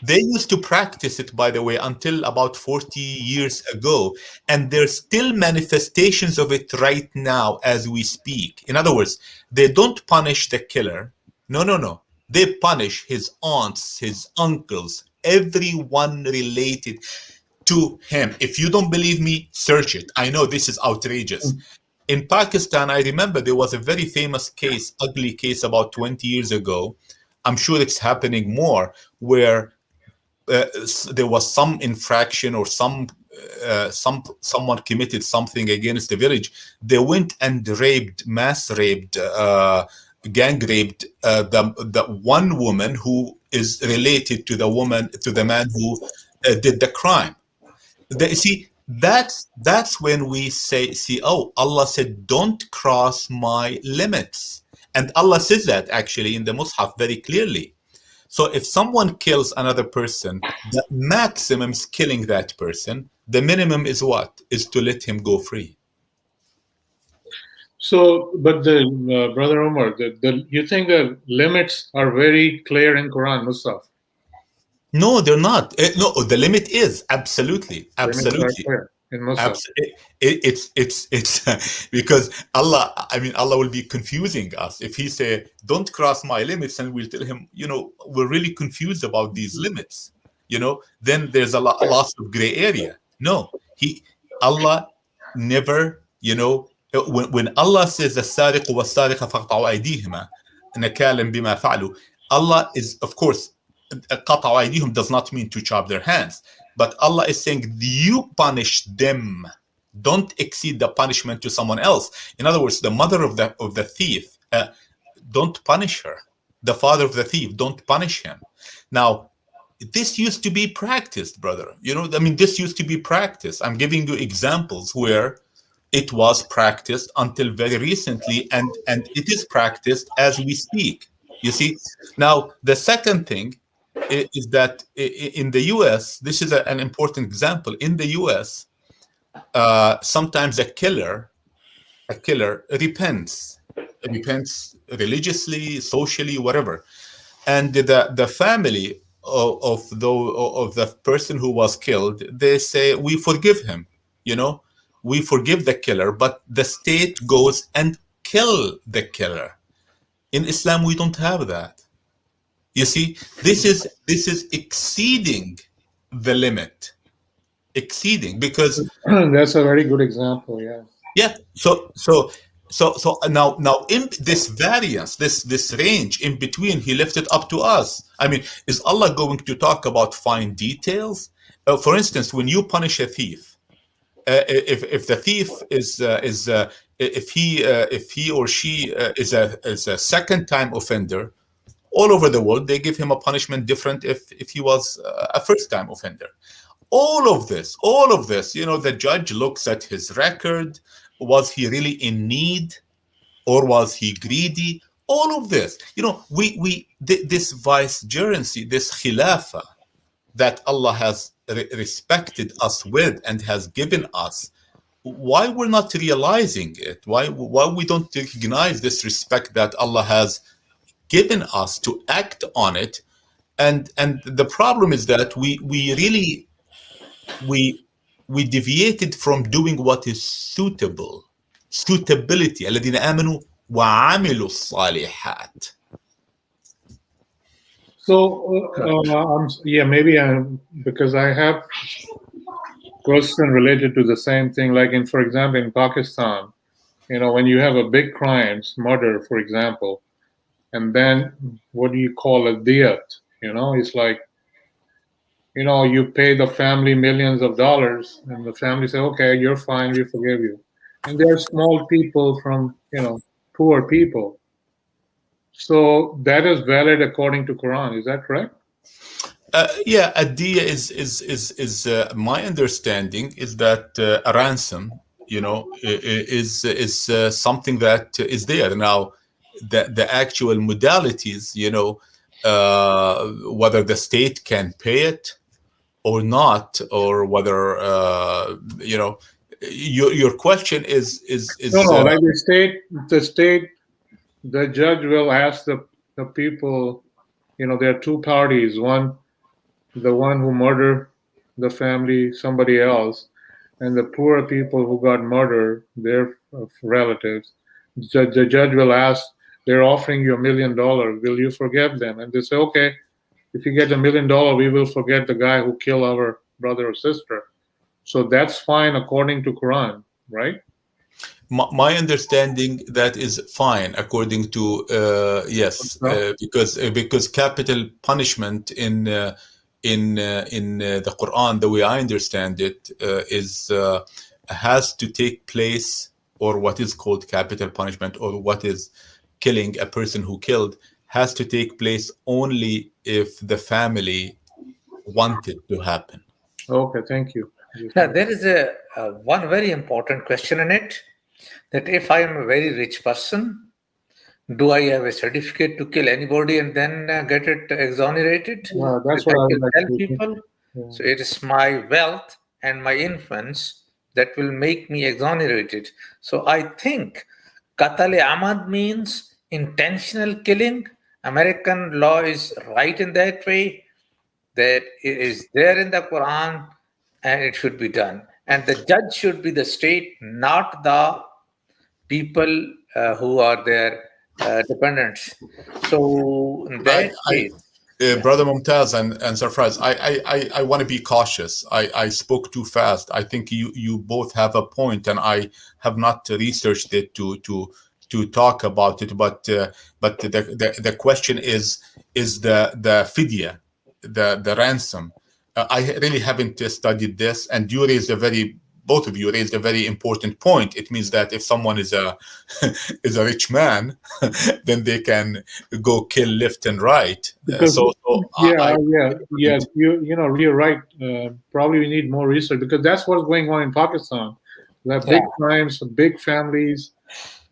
Speaker 2: they used to practice it, by the way, until about 40 years ago. And there's still manifestations of it right now as we speak. In other words, they don't punish the killer. No. They punish his aunts, his uncles, everyone related to him. If you don't believe me, search it. I know this is outrageous. In Pakistan, I remember there was a very famous case, ugly case about 20 years ago. I'm sure it's happening more, where there was some infraction or someone committed something against the village. They went and mass raped, gang raped the one woman who is related to the man who did the crime. That's when we see, oh, Allah said, don't cross my limits. And Allah says that actually in the Mus'haf very clearly. So if someone kills another person, the maximum is killing that person. The minimum is what? Is to let him go free.
Speaker 3: So, but the brother Umar, you think the limits are very clear in Quran, Musaf?
Speaker 2: No, they're not. No, the limit is absolutely,
Speaker 3: Limits are
Speaker 2: absolutely.
Speaker 3: clear in Musaf.
Speaker 2: It's because Allah, I mean, Allah will be confusing us if He say, "Don't cross my limits," and we'll tell Him, we're really confused about these limits. Then there's a lots of gray area. No, Allah never, when Allah says, "السارق والسارقة فاقطعوا أيديهما نكالا بما فعلوا," Allah is, of course, قطعوا أيديهم does not mean to chop their hands. But Allah is saying, you punish them. Don't exceed the punishment to someone else. In other words, the mother of the thief, don't punish her. The father of the thief, don't punish him. Now, this used to be practiced, brother. This used to be practiced. I'm giving you examples where it was practiced until very recently, and it is practiced as we speak. You see? Now, the second thing is that in the US, this is an important example. In the US, sometimes a killer repents religiously, socially, whatever, and the family of the person who was killed, they say, we forgive him, we forgive the killer, but the state goes and kill the killer. In Islam, we don't have that. You see, this is exceeding the limit, because
Speaker 3: that's a very good example. Yeah.
Speaker 2: Yeah. So now in this variance, this range in between, He left it up to us. I mean, is Allah going to talk about fine details? For instance, when you punish a thief, if the thief if he or she is a second time offender, all over the world, they give him a punishment different if he was a first-time offender. All of this, the judge looks at his record. Was he really in need, or was he greedy? All of this, this vicegerency, this khilafah that Allah has respected us with and has given us. Why we're not realizing it? Why we don't recognize this respect that Allah has given us to act on it? And the problem is that we deviated from doing what is suitable. Suitability. الذين آمنوا وعملوا الصالحات.
Speaker 3: So, maybe because I have question related to the same thing. Like for example, in Pakistan, when you have a big crime, murder, for example, and then what do you call a diyat? It's like, you pay the family millions of dollars, and the family say, okay, you're fine, we forgive you. And they're small people from, poor people. So that is valid according to Quran. Is that correct?
Speaker 2: Yeah, a diya is my understanding is that a ransom, is something that is there. Now, the actual modalities, whether the state can pay it or not, or whether your question is
Speaker 3: no, like the judge will ask the people, there are two parties, the one who murdered the family, somebody else, and the poor people who got murdered, their relatives. The judge will ask, they're offering you $1 million, will you forgive them? And they say, okay, if you get $1 million, we will forget the guy who killed our brother or sister. So that's fine according to Quran, right?
Speaker 2: My understanding that is fine according to yes, because capital punishment in the Quran, the way I understand it, has to take place, or what is called capital punishment, or what is killing a person who killed, has to take place only if the family want it to happen.
Speaker 3: Okay, thank you.
Speaker 1: Now, there is one very important question in it, that if I am a very rich person, Do I have a certificate to kill anybody and then get it exonerated?
Speaker 3: That's
Speaker 1: If
Speaker 3: what
Speaker 1: I
Speaker 3: I would
Speaker 1: can
Speaker 3: like
Speaker 1: tell
Speaker 3: to think.
Speaker 1: people,
Speaker 3: Yeah.
Speaker 1: so it is my wealth and my influence that will make me exonerated. So I think Qatl Amad means intentional killing. American law is right in that way, that it is there in the Quran and it should be done. And the judge should be the state, not the people who are their dependents. So in that case, yeah.
Speaker 2: Brother Mumtaz and Sarfraz, I want to be cautious. I spoke too fast. I think you both have a point, and I have not researched it to talk about it. But the question is the fidya, the ransom. I really haven't studied this, and you raised both of you raised a very important point. It means that if someone is a is a rich man, then they can go kill left and right.
Speaker 3: Because
Speaker 2: I
Speaker 3: yes, you're right. Probably we need more research because that's what's going on in Pakistan. The
Speaker 1: Yeah.
Speaker 3: big crimes, big families.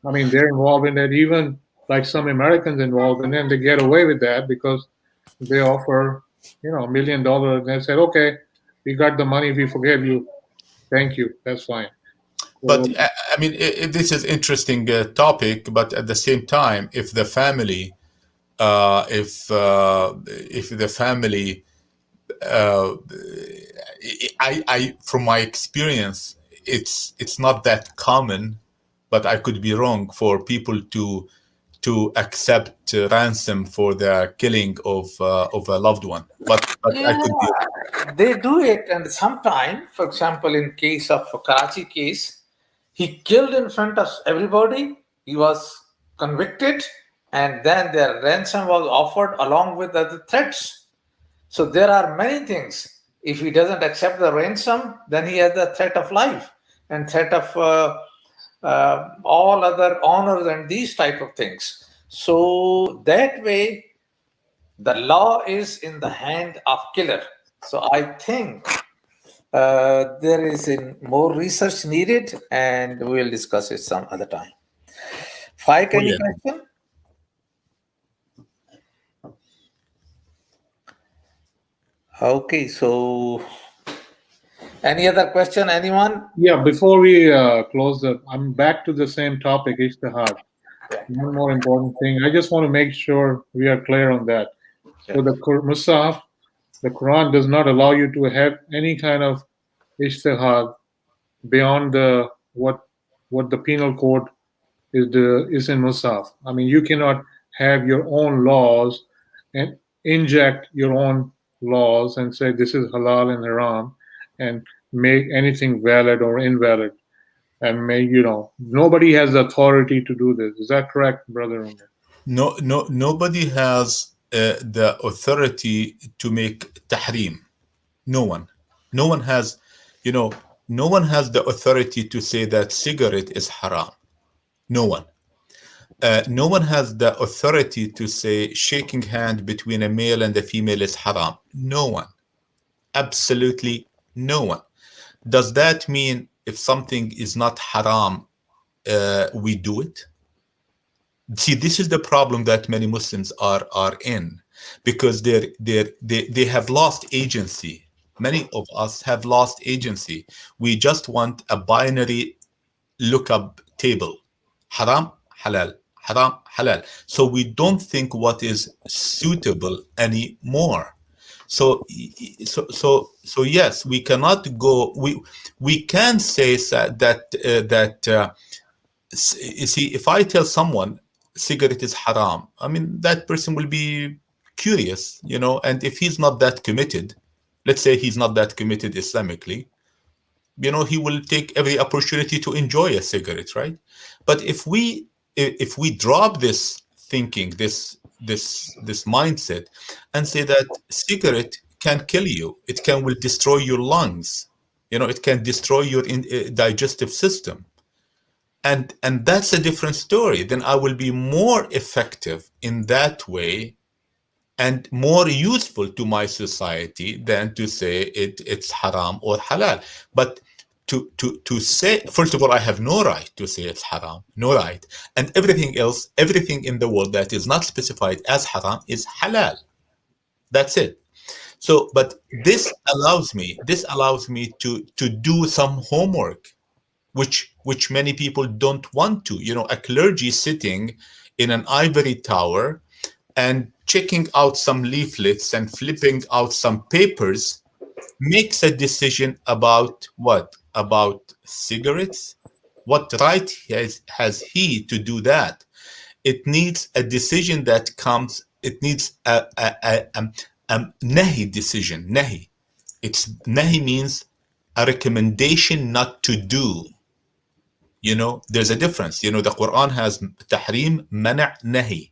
Speaker 3: I mean, they're involved in it. Even like some Americans involved, and then they get away with that because they offer, $1 million, and they said, "Okay, we got the money. We forgive you. Thank you. That's fine."
Speaker 2: But I mean, this is interesting topic. But at the same time, if the family, if the family, I from my experience, it's not that common, but I could be wrong, for people to accept ransom for the killing of a loved one. But I could be wrong.
Speaker 1: They do it, and sometimes, for example, in case of Karachi case, he killed in front of everybody. He was convicted, and then their ransom was offered along with other threats. So there are many things. If he doesn't accept the ransom, then he has the threat of life and threat of all other honors and these type of things. So that way, the law is in the hand of killer. So I think there is more research needed, and we'll discuss it some other time. Faik, any question? Okay, so any other question, anyone?
Speaker 3: Yeah, before we close I'm back to the same topic, Ijtehaad. One more important thing. I just want to make sure we are clear on that. So the Musaf, the Quran does not allow you to have any kind of Ijtehaad beyond what the penal code is in Musaf. I mean, you cannot have your own laws and inject your own laws and say this is halal and haram and make anything valid or invalid and make nobody has the authority to do this. Is that correct, brother?
Speaker 2: Nobody has the authority to make tahrim. No one has, no one has the authority to say that cigarette is haram. No one. No one has the authority to say shaking hand between a male and a female is haram. No one. Absolutely no one. Does that mean if something is not haram, we do it? See, this is the problem that many Muslims are in, because they have lost agency. Many of us have lost agency. We just want a binary lookup table: haram, halal, haram, halal. So we don't think what is suitable anymore. So yes, we cannot go. We can say that you see, if I tell someone cigarette is haram, I mean, that person will be curious, and if he's not that committed, let's say he's not that committed Islamically, he will take every opportunity to enjoy a cigarette, right? But if we drop this thinking, this mindset, and say that cigarette can kill you, it will destroy your lungs, it can destroy your digestive system, and that's a different story, then I will be more effective in that way and more useful to my society than to say it's haram or halal. But to say, first of all, I have no right to say it's haram, no right, and everything else, everything in the world that is not specified as haram is halal. That's it. So, but this allows me to do some homework, which many people don't want to. You know, a clergy sitting in an ivory tower and checking out some leaflets and flipping out some papers makes a decision about what? About cigarettes? What right has he to do that? It needs a decision that comes, it needs a nahi decision. Nahi. It's nahi means a recommendation not to do. You know, there's a difference. You know, the Quran has tahrim, mana', nahi.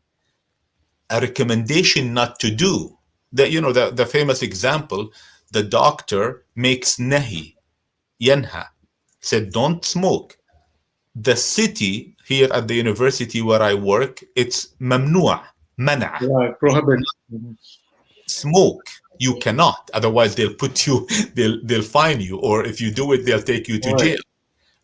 Speaker 2: A recommendation not to do. That, you know, the famous example, the doctor makes nahi, yanha, said don't smoke. The city here at the university where I work, it's mamnu', mana'.
Speaker 3: Right, prohibit.
Speaker 2: Smoke. You cannot, otherwise they'll put you, they'll fine you, or if you do it, they'll take you to jail,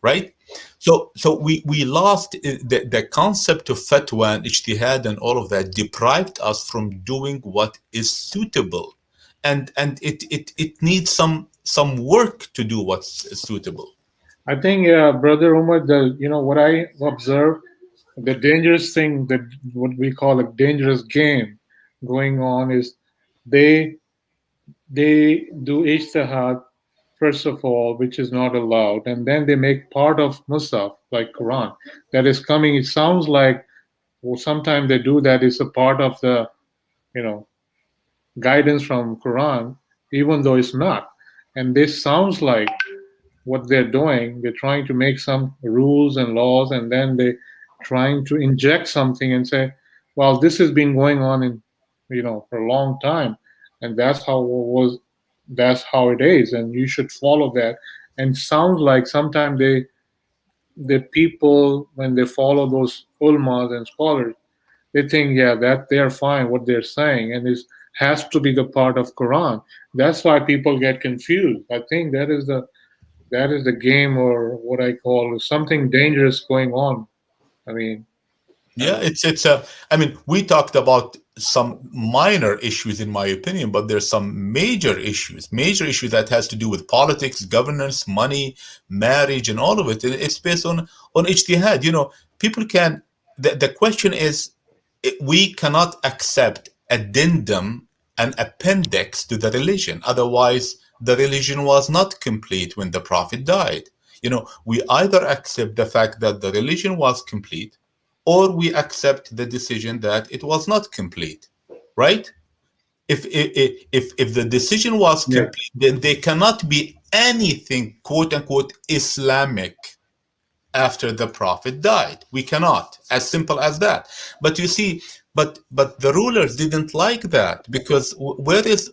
Speaker 2: right? So we lost the concept of fatwa and ijtihad and all of that deprived us from doing what is suitable, and it needs some work to do what's suitable.
Speaker 3: I think, Brother Umar, what I observe, the dangerous thing, that what we call a dangerous game going on is they do ijtihad first of all, which is not allowed, and then they make part of Musaf, like Quran, that is coming. It sounds like, well, sometimes they do that is a part of the, guidance from Quran, even though it's not. And this sounds like what they're doing. They're trying to make some rules and laws, and then they're trying to inject something and say, well, this has been going on in, for a long time, and that's how it is, and you should follow that. And sounds like sometimes the people, when they follow those ulmas and scholars, they think, that they're fine what they're saying, and it has to be the part of Quran. That's why people get confused. I think that is the game, or what I call something dangerous going on. I mean,
Speaker 2: yeah, I mean, we talked about some minor issues, in my opinion, but there's some major issues that has to do with politics, governance, money, marriage, and all of it. It's based on ijtihad. You know, people can. The question is, we cannot accept addendum, an appendix to the religion. Otherwise, the religion was not complete when the Prophet died. You know, we either accept the fact that the religion was complete, or we accept the decision that it was not complete, right? If the decision was complete, then there cannot be anything, quote unquote, Islamic after the Prophet died. We cannot, as simple as that. But you see, but the rulers didn't like that, because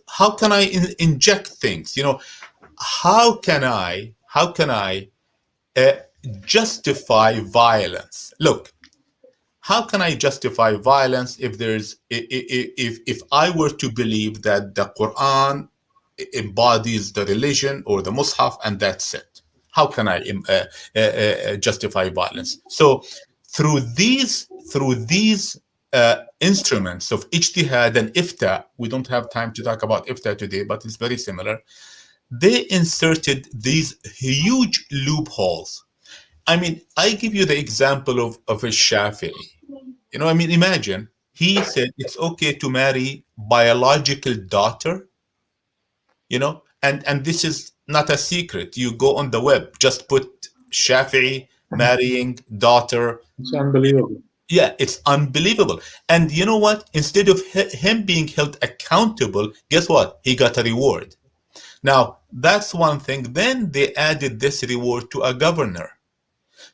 Speaker 2: how can I inject things? You know, how can I justify violence? Look, how can I justify violence if I were to believe that the Quran embodies the religion or the Mus'haf and that's it? How can I justify violence? So through these instruments of ijtihad and ifta, we don't have time to talk about ifta today, but it's very similar. They inserted these huge loopholes. I mean, I give you the example of a Shafi'i. You know, I mean, imagine he said it's okay to marry biological daughter, you know, and this is not a secret. You go on the web, just put Shafi'i marrying daughter.
Speaker 3: It's unbelievable.
Speaker 2: Yeah, it's unbelievable. And you know what? Instead of him being held accountable, guess what? He got a reward. Now, that's one thing. Then they added this reward to a governor.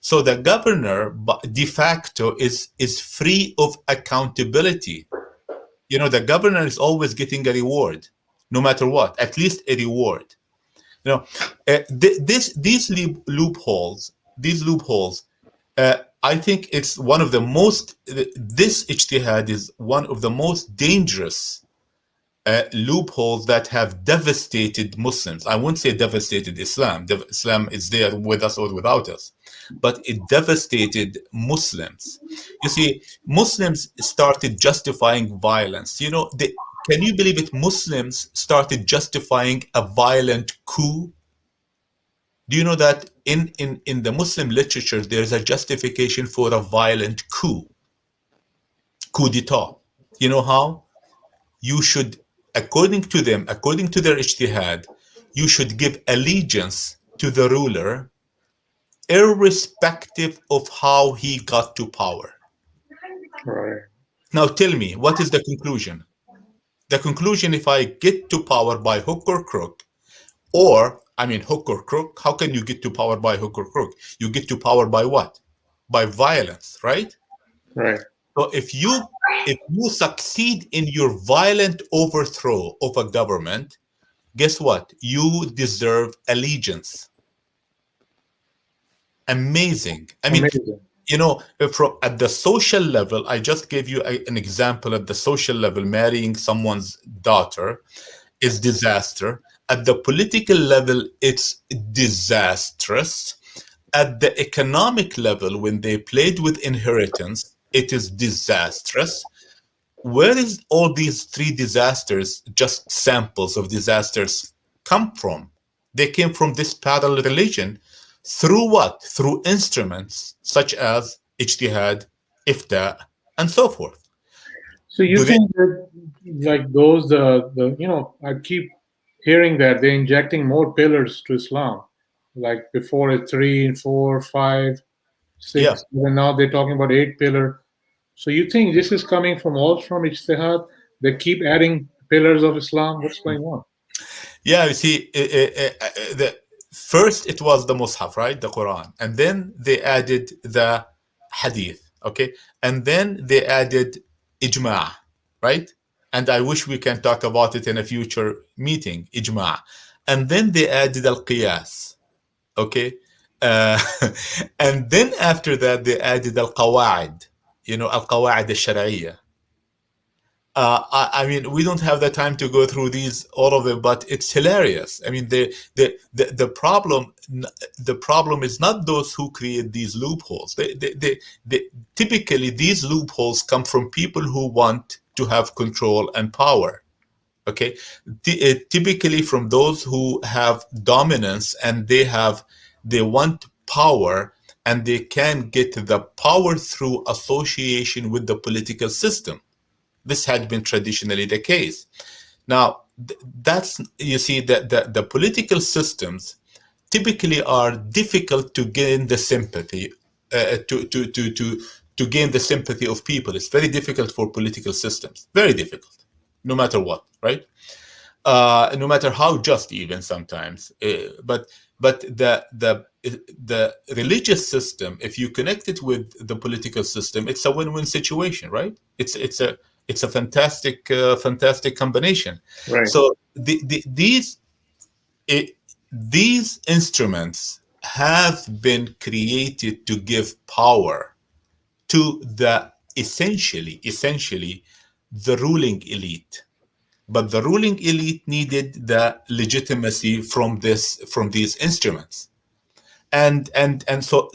Speaker 2: So the governor de facto is free of accountability. You know, the governor is always getting a reward, no matter what, at least a reward. You know, these loopholes, I think it's one of the most, this ijtihad is one of the most dangerous loopholes that have devastated Muslims. I wouldn't say devastated Islam. Islam is there with us or without us, but it devastated Muslims. You see, Muslims started justifying violence. You know, can you believe it? Muslims started justifying a violent coup. Do you know that in the Muslim literature, there's a justification for a violent coup d'etat? You know how? You should, according to them, according to their ijtihad, you should give allegiance to the ruler irrespective of how he got to power.
Speaker 3: Right.
Speaker 2: Now tell me, what is the conclusion? The conclusion, if I get to power by hook or crook, or, I mean, hook or crook, how can you get to power by hook or crook? You get to power by what? By violence, right?
Speaker 3: Right.
Speaker 2: So if you succeed in your violent overthrow of a government, guess what? You deserve allegiance. Amazing. I mean,
Speaker 3: Amazing.
Speaker 2: you know, from at the social level, I just gave you an example. At the social level, marrying someone's daughter is disaster. At the political level, it's disastrous. At the economic level, when they played with inheritance, it is disastrous. Where is all these three disasters, just samples of disasters, come from? They came from this parallel religion. Through what? Through instruments such as Ijtihaad, Ifta, and so forth.
Speaker 3: So you
Speaker 2: Do they?
Speaker 3: think that like those the you know, I keep hearing that they're injecting more pillars to Islam. Like before it's 3, 4, 5,
Speaker 2: Yeah.
Speaker 3: 6, and now they're talking about 8 pillar. So you think this is coming from all from Ijtihad? They keep adding pillars of Islam. What's going on?
Speaker 2: Yeah, you see, first it was the Mus'haf, right? The Quran. And then they added the Hadith, okay? And then they added Ijma', right? And I wish we can talk about it in a future meeting, Ijma'. And then they added Al-Qiyas, okay? Uh, and then after that, they added Al-Qawa'id, you know, Al-Qawa'id al-Shar'iyya. I mean, we don't have the time to go through these all of them, but it's hilarious. I mean, the problem is not those who create these loopholes. Typically these loopholes come from people who want to have control and power. Okay, typically from those who have dominance and they want power, and they can get the power through association with the political system. This had been traditionally the case. Now, that's, you see, that the political systems typically are difficult to gain the sympathy, to gain the sympathy of people. It's very difficult for political systems, very difficult, no matter what, right? No matter how just, even sometimes. But the religious system, if you connect it with the political system, it's a win-win situation, right? It's a fantastic combination.
Speaker 3: Right.
Speaker 2: So these instruments have been created to give power to the essentially the ruling elite. But the ruling elite needed the legitimacy from these instruments. And so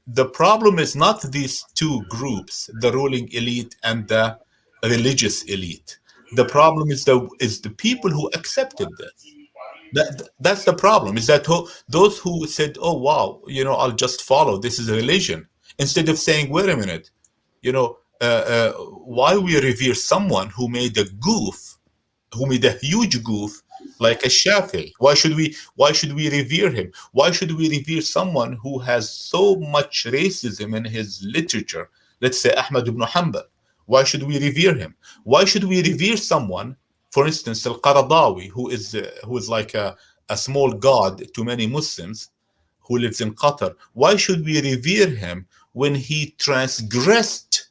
Speaker 2: the problem is not these two groups, the ruling elite and the religious elite. The problem is the people who accepted this. That's the problem, is that those who said, oh wow, you know, I'll just follow, this is a religion, instead of saying, wait a minute, you know, why we revere someone who made a huge goof like a Shafi? Why should we revere him? Why should we revere someone who has so much racism in his literature? Let's say Ahmad ibn Hanbal. Why should we revere him? Why should we revere someone, for instance, Al-Qaradawi, who is like a small god to many Muslims, who lives in Qatar? Why should we revere him when he transgressed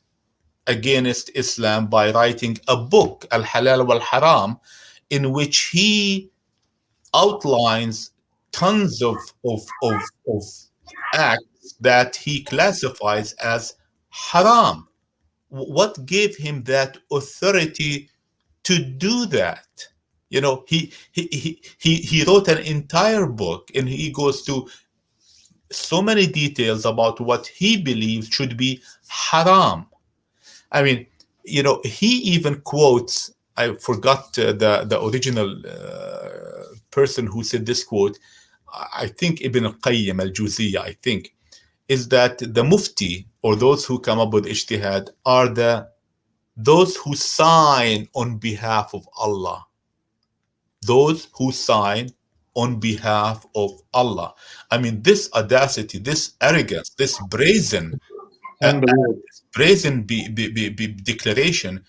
Speaker 2: against Islam by writing a book, Al-Halal wal-Haram, in which he outlines tons of acts that he classifies as haram? What gave him that authority to do that. You know, he wrote an entire book, and he goes to so many details about what he believes should be haram. I mean, you know, he even quotes, I forgot the original person who said this quote, I think Ibn al-Qayyim al-Juziyya, I think, is that the mufti, or those who come up with ijtihad, are those who sign on behalf of Allah. Those who sign on behalf of Allah. I mean, this audacity, this arrogance, this brazen declaration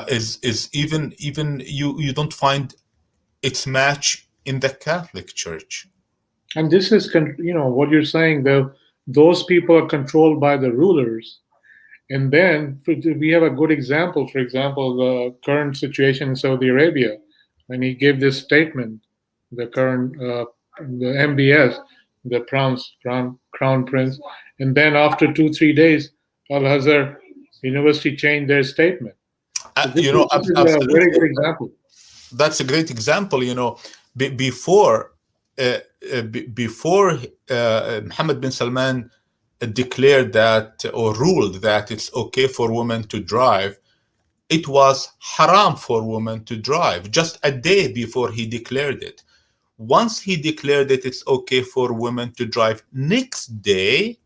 Speaker 2: is even you don't find its match in the Catholic Church.
Speaker 3: And this is, you know, what you're saying, though, those people are controlled by the rulers. And then we have a good example, for example, the current situation in Saudi Arabia, when he gave this statement, the current, the MBS, the crown prince, and then after 2-3 days, Al-Azhar University changed their statement. So this is a very good example.
Speaker 2: That's a great example. You know, before Mohammed bin Salman declared that, or ruled that it's okay for women to drive, it was haram for women to drive just a day before he declared it. Once he declared it, it's okay for women to drive, next day,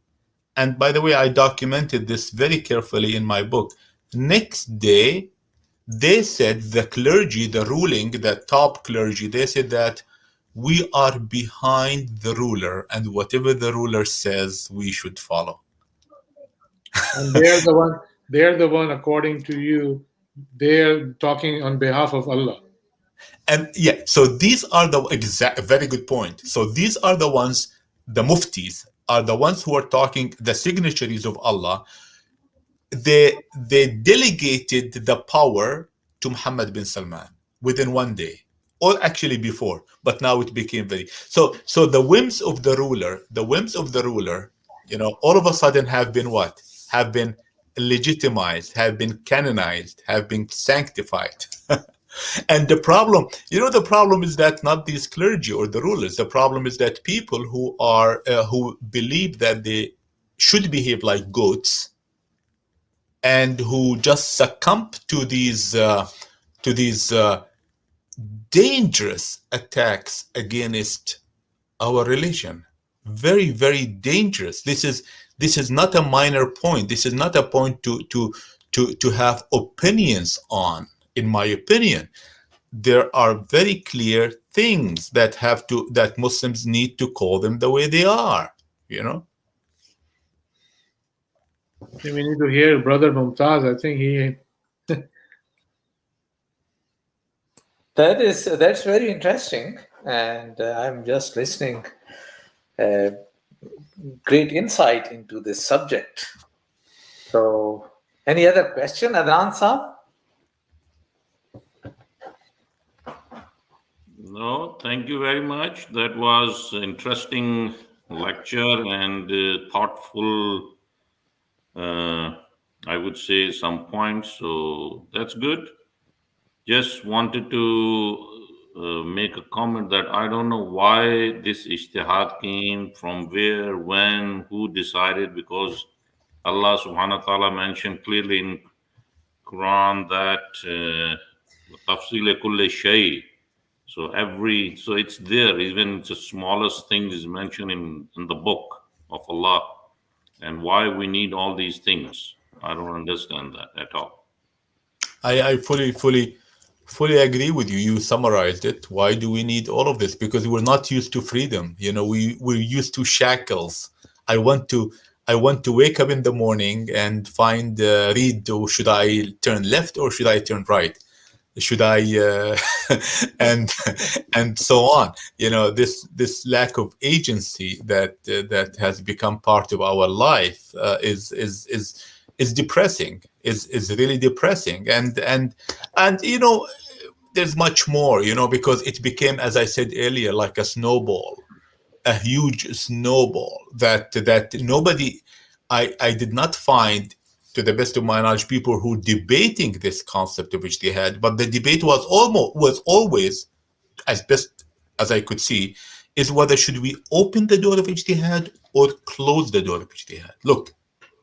Speaker 2: and by the way, I documented this very carefully in my book, next day, they said, the clergy, the ruling, the top clergy, they said that we are behind the ruler, and whatever the ruler says, we should follow.
Speaker 3: And they're the one, according to you, they're talking on behalf of Allah.
Speaker 2: And yeah, so these are the very good point. So these are the ones, the muftis are the ones who are talking, the signatories of Allah. They delegated the power to Mohammed bin Salman within one day, or actually before, but now it became very so the whims of the ruler, you know, all of a sudden have been what? Have been legitimized, have been canonized, have been sanctified. And the problem, you know, the problem is that not these clergy or the rulers. The problem is that people who are who believe that they should behave like goats, and who just succumb to these dangerous attacks against our religion. Very, very dangerous. This is not a minor point. This is not a point to have opinions on. In my opinion, there are very clear things that Muslims need to call them the way they are, you know.
Speaker 3: We need to hear Brother Mumtaz. I think he
Speaker 1: That's very interesting, and I'm just listening. Great insight into this subject. So, any other question, Adnan Saab?
Speaker 4: No, thank you very much. That was interesting lecture and thoughtful. I would say some points. So that's good. Just wanted to make a comment that I don't know why this ijtihaad came, from where, when, who decided, because Allah subhanahu wa ta'ala mentioned clearly in Quran that tafsil kulli shay. So it's there, even the smallest thing is mentioned in the book of Allah. And why we need all these things, I don't understand that at all.
Speaker 2: I fully agree with you. You summarized it. Why do we need all of this? Because we're not used to freedom. You know, we're used to shackles. I want to wake up in the morning and read, or should I turn left or should I turn right? Should I and so on? You know, this lack of agency that has become part of our life is depressing. Is really depressing, and you know, there's much more, you know, because it became, as I said earlier, like a snowball, a huge snowball that nobody. I did not find to the best of my knowledge, people who debating this concept of ijtihad, but the debate was always, as best as I could see, is whether should we open the door of ijtihad or close the door of ijtihad. Look,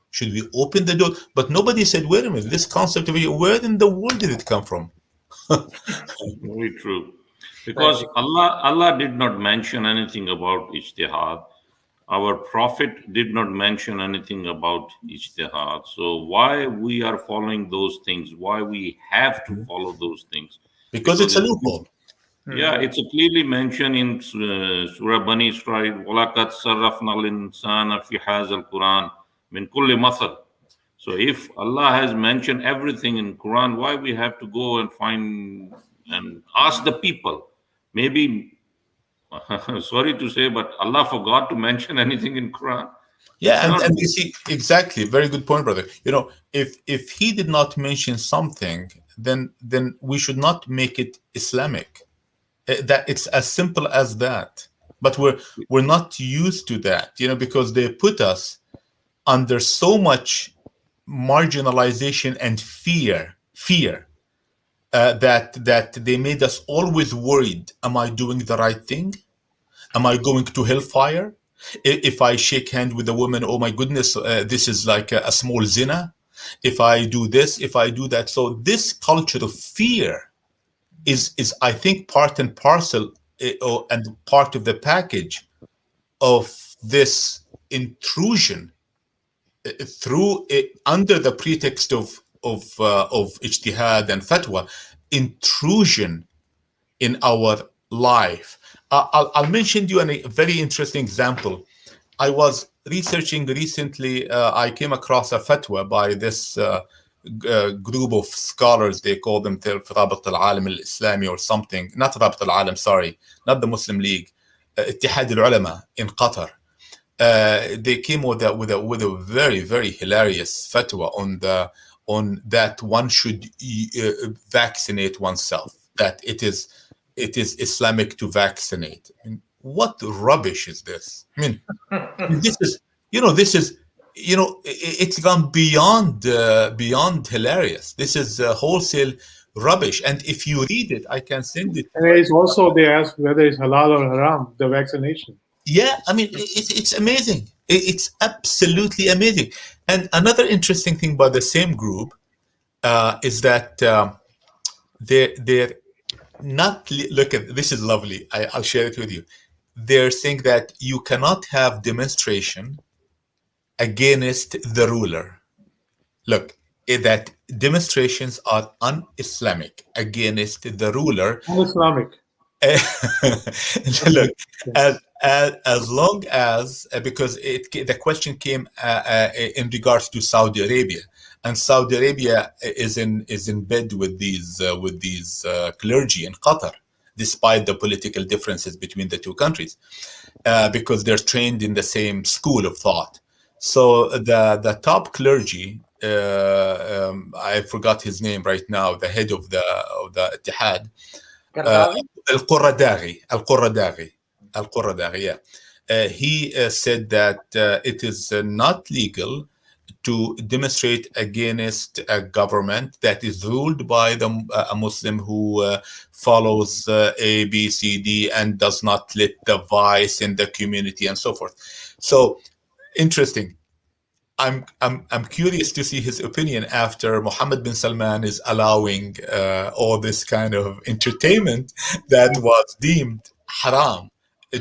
Speaker 2: should we open the door? But nobody said, wait a minute, this concept of where in the world did it come from?
Speaker 4: Very true. Because Allah did not mention anything about ijtihad. Our Prophet did not mention anything about ijtihad. So why we are following those things? Why we have to follow those things?
Speaker 2: Because it's a loophole.
Speaker 4: Yeah, it's clearly mentioned in Surah Bani Israel. وَلَقَدْ صَرَّفْنَا الْإِنسَانَ فِي هَذَا الْقُرْآنِ مِنْ كُلِّ مَثَلٍ. So if Allah has mentioned everything in Quran, why we have to go and find and ask the people? Maybe, sorry to say, but Allah forgot to mention anything in Quran.
Speaker 2: Yeah, and you see, exactly, very good point, brother. You know, if he did not mention something, then we should not make it Islamic. That it's as simple as that. But we're not used to that, you know, because they put us under so much marginalization and fear that they made us always worried. Am I doing the right thing? Am I going to hellfire? If I shake hand with a woman, oh my goodness, this is like a small zina. If I do this, if I do that. So this culture of fear is I think part and parcel and part of the package of this intrusion through under the pretext of ijtihad and fatwa, intrusion in our life. I'll mention you a very interesting example. I was researching recently. I came across a fatwa by this group of scholars. They call them Rabat al-Alam al-Islami or something. Not Rabat al-Alam, sorry, not the Muslim League. Ijtihaad al-Ulama in Qatar. They came with a very, very hilarious fatwa on that one should vaccinate oneself. That it is Islamic to vaccinate. I mean, what rubbish is this? I mean, this is it's gone beyond hilarious. This is wholesale rubbish. And if you read it, I can send it.
Speaker 3: And it's also, they ask whether it's halal or haram, the vaccination.
Speaker 2: Yeah, I mean, it's amazing. It's absolutely amazing. And another interesting thing about the same group is that they're not, look at, this is lovely. I'll share it with you. They're saying that you cannot have demonstration against the ruler. Look, that demonstrations are un-Islamic against the ruler.
Speaker 3: Un-Islamic.
Speaker 2: Look, as long as because the question came in regards to Saudi Arabia, and Saudi Arabia is in bed with these clergy in Qatar, despite the political differences between the two countries, because they're trained in the same school of thought. So the top clergy, I forgot his name right now, the head of the Ijtehaad, Al-Qurradaghi, yeah. He said that it is not legal to demonstrate against a government that is ruled by a Muslim who follows A, B, C, D, and does not let the vice in the community and so forth. So interesting. I'm curious to see his opinion after Mohammed bin Salman is allowing all this kind of entertainment that was deemed haram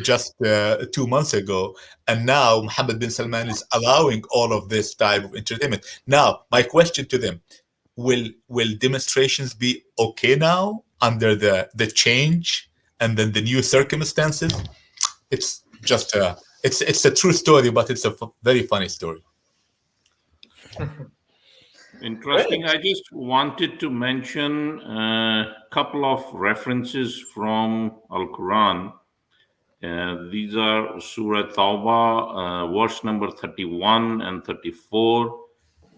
Speaker 2: just 2 months ago, and now Mohammed bin Salman is allowing all of this type of entertainment. Now, my question to them: will demonstrations be okay now under the change and then the new circumstances? It's just it's a true story, but it's a very funny story.
Speaker 4: Interesting. I just wanted to mention a couple of references from Al-Quran. These are Surah Tawbah, verse number 31 and 34.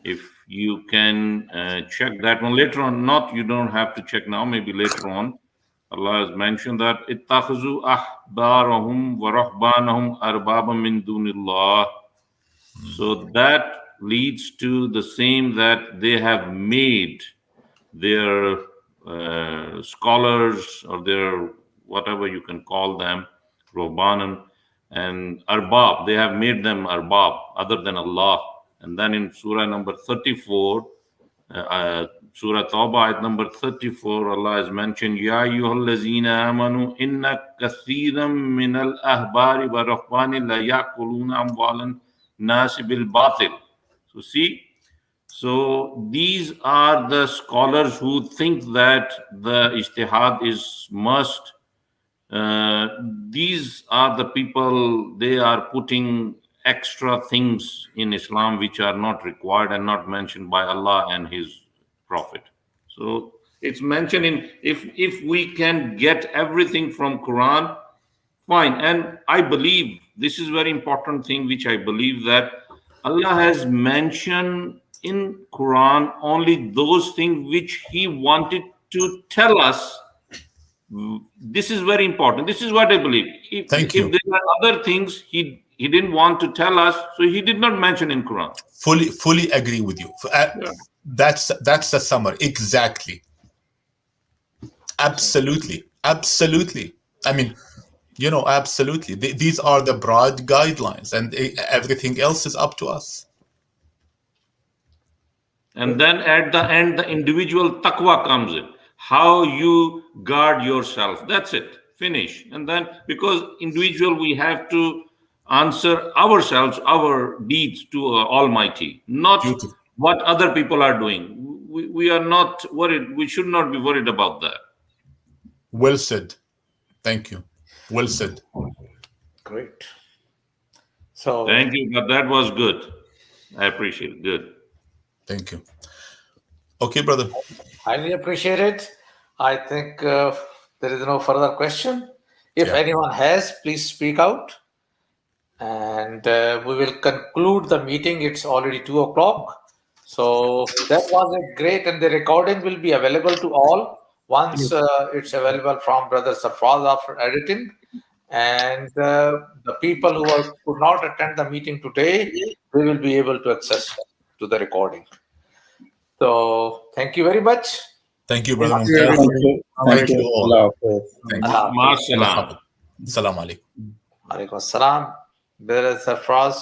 Speaker 4: If you can check that one later on, you don't have to check now, maybe later on. Allah has mentioned that اتخذوا أحبارهم ورهبانهم أربابا من دون الله. So that leads to the same, that they have made their scholars, or their whatever you can call them, Robanan and Arbab, they have made them Arbab other than Allah. And then in Surah number 34, Surah Tawbah, ayat number 34, Allah has mentioned, Ya ayyuhallazina amanu inna kathiran minal ahbari wa rahbani la yakuluna amwalan nasi bil batil. So see, so these are the scholars who think that the ijtihad is must. These are the people, they are putting extra things in Islam which are not required and not mentioned by Allah and His Prophet. So it's mentioned in, if we can get everything from Quran, fine. And I believe this is very important thing, which I believe that Allah has mentioned in Quran only those things which He wanted to tell us. This is very important. This is what I believe. If there are other things He didn't want to tell us, so He did not mention in Quran.
Speaker 2: Fully agree with you. That's the summary. Exactly. Absolutely. I mean, absolutely. These are the broad guidelines, and everything else is up to us.
Speaker 4: And then at the end, the individual taqwa comes in. How you guard yourself. That's it. Finish. And then, because individual, we have to answer ourselves, our deeds to Almighty, not what other people are doing. We are not worried. We should not be worried about that.
Speaker 2: Well said. Thank you. Well said.
Speaker 1: Great. So
Speaker 4: thank you, but that was good. I appreciate it. Good.
Speaker 2: Thank you. Okay, brother.
Speaker 1: Highly appreciate it. I think there is no further question. If anyone has, please speak out. And we will conclude the meeting. It's already 2:00. So that was a great, and the recording will be available to all once it's available from Brother Sarfraz after editing. And the people who could not attend the meeting today, they will be able to access to the recording. So thank you very much.
Speaker 2: Thank you, brother.
Speaker 5: Thank you all.
Speaker 2: Thank you.
Speaker 4: Assalamu alaikum.
Speaker 2: Assalamu alaikum.
Speaker 1: Alaikum assalam. Brother Sarfraz.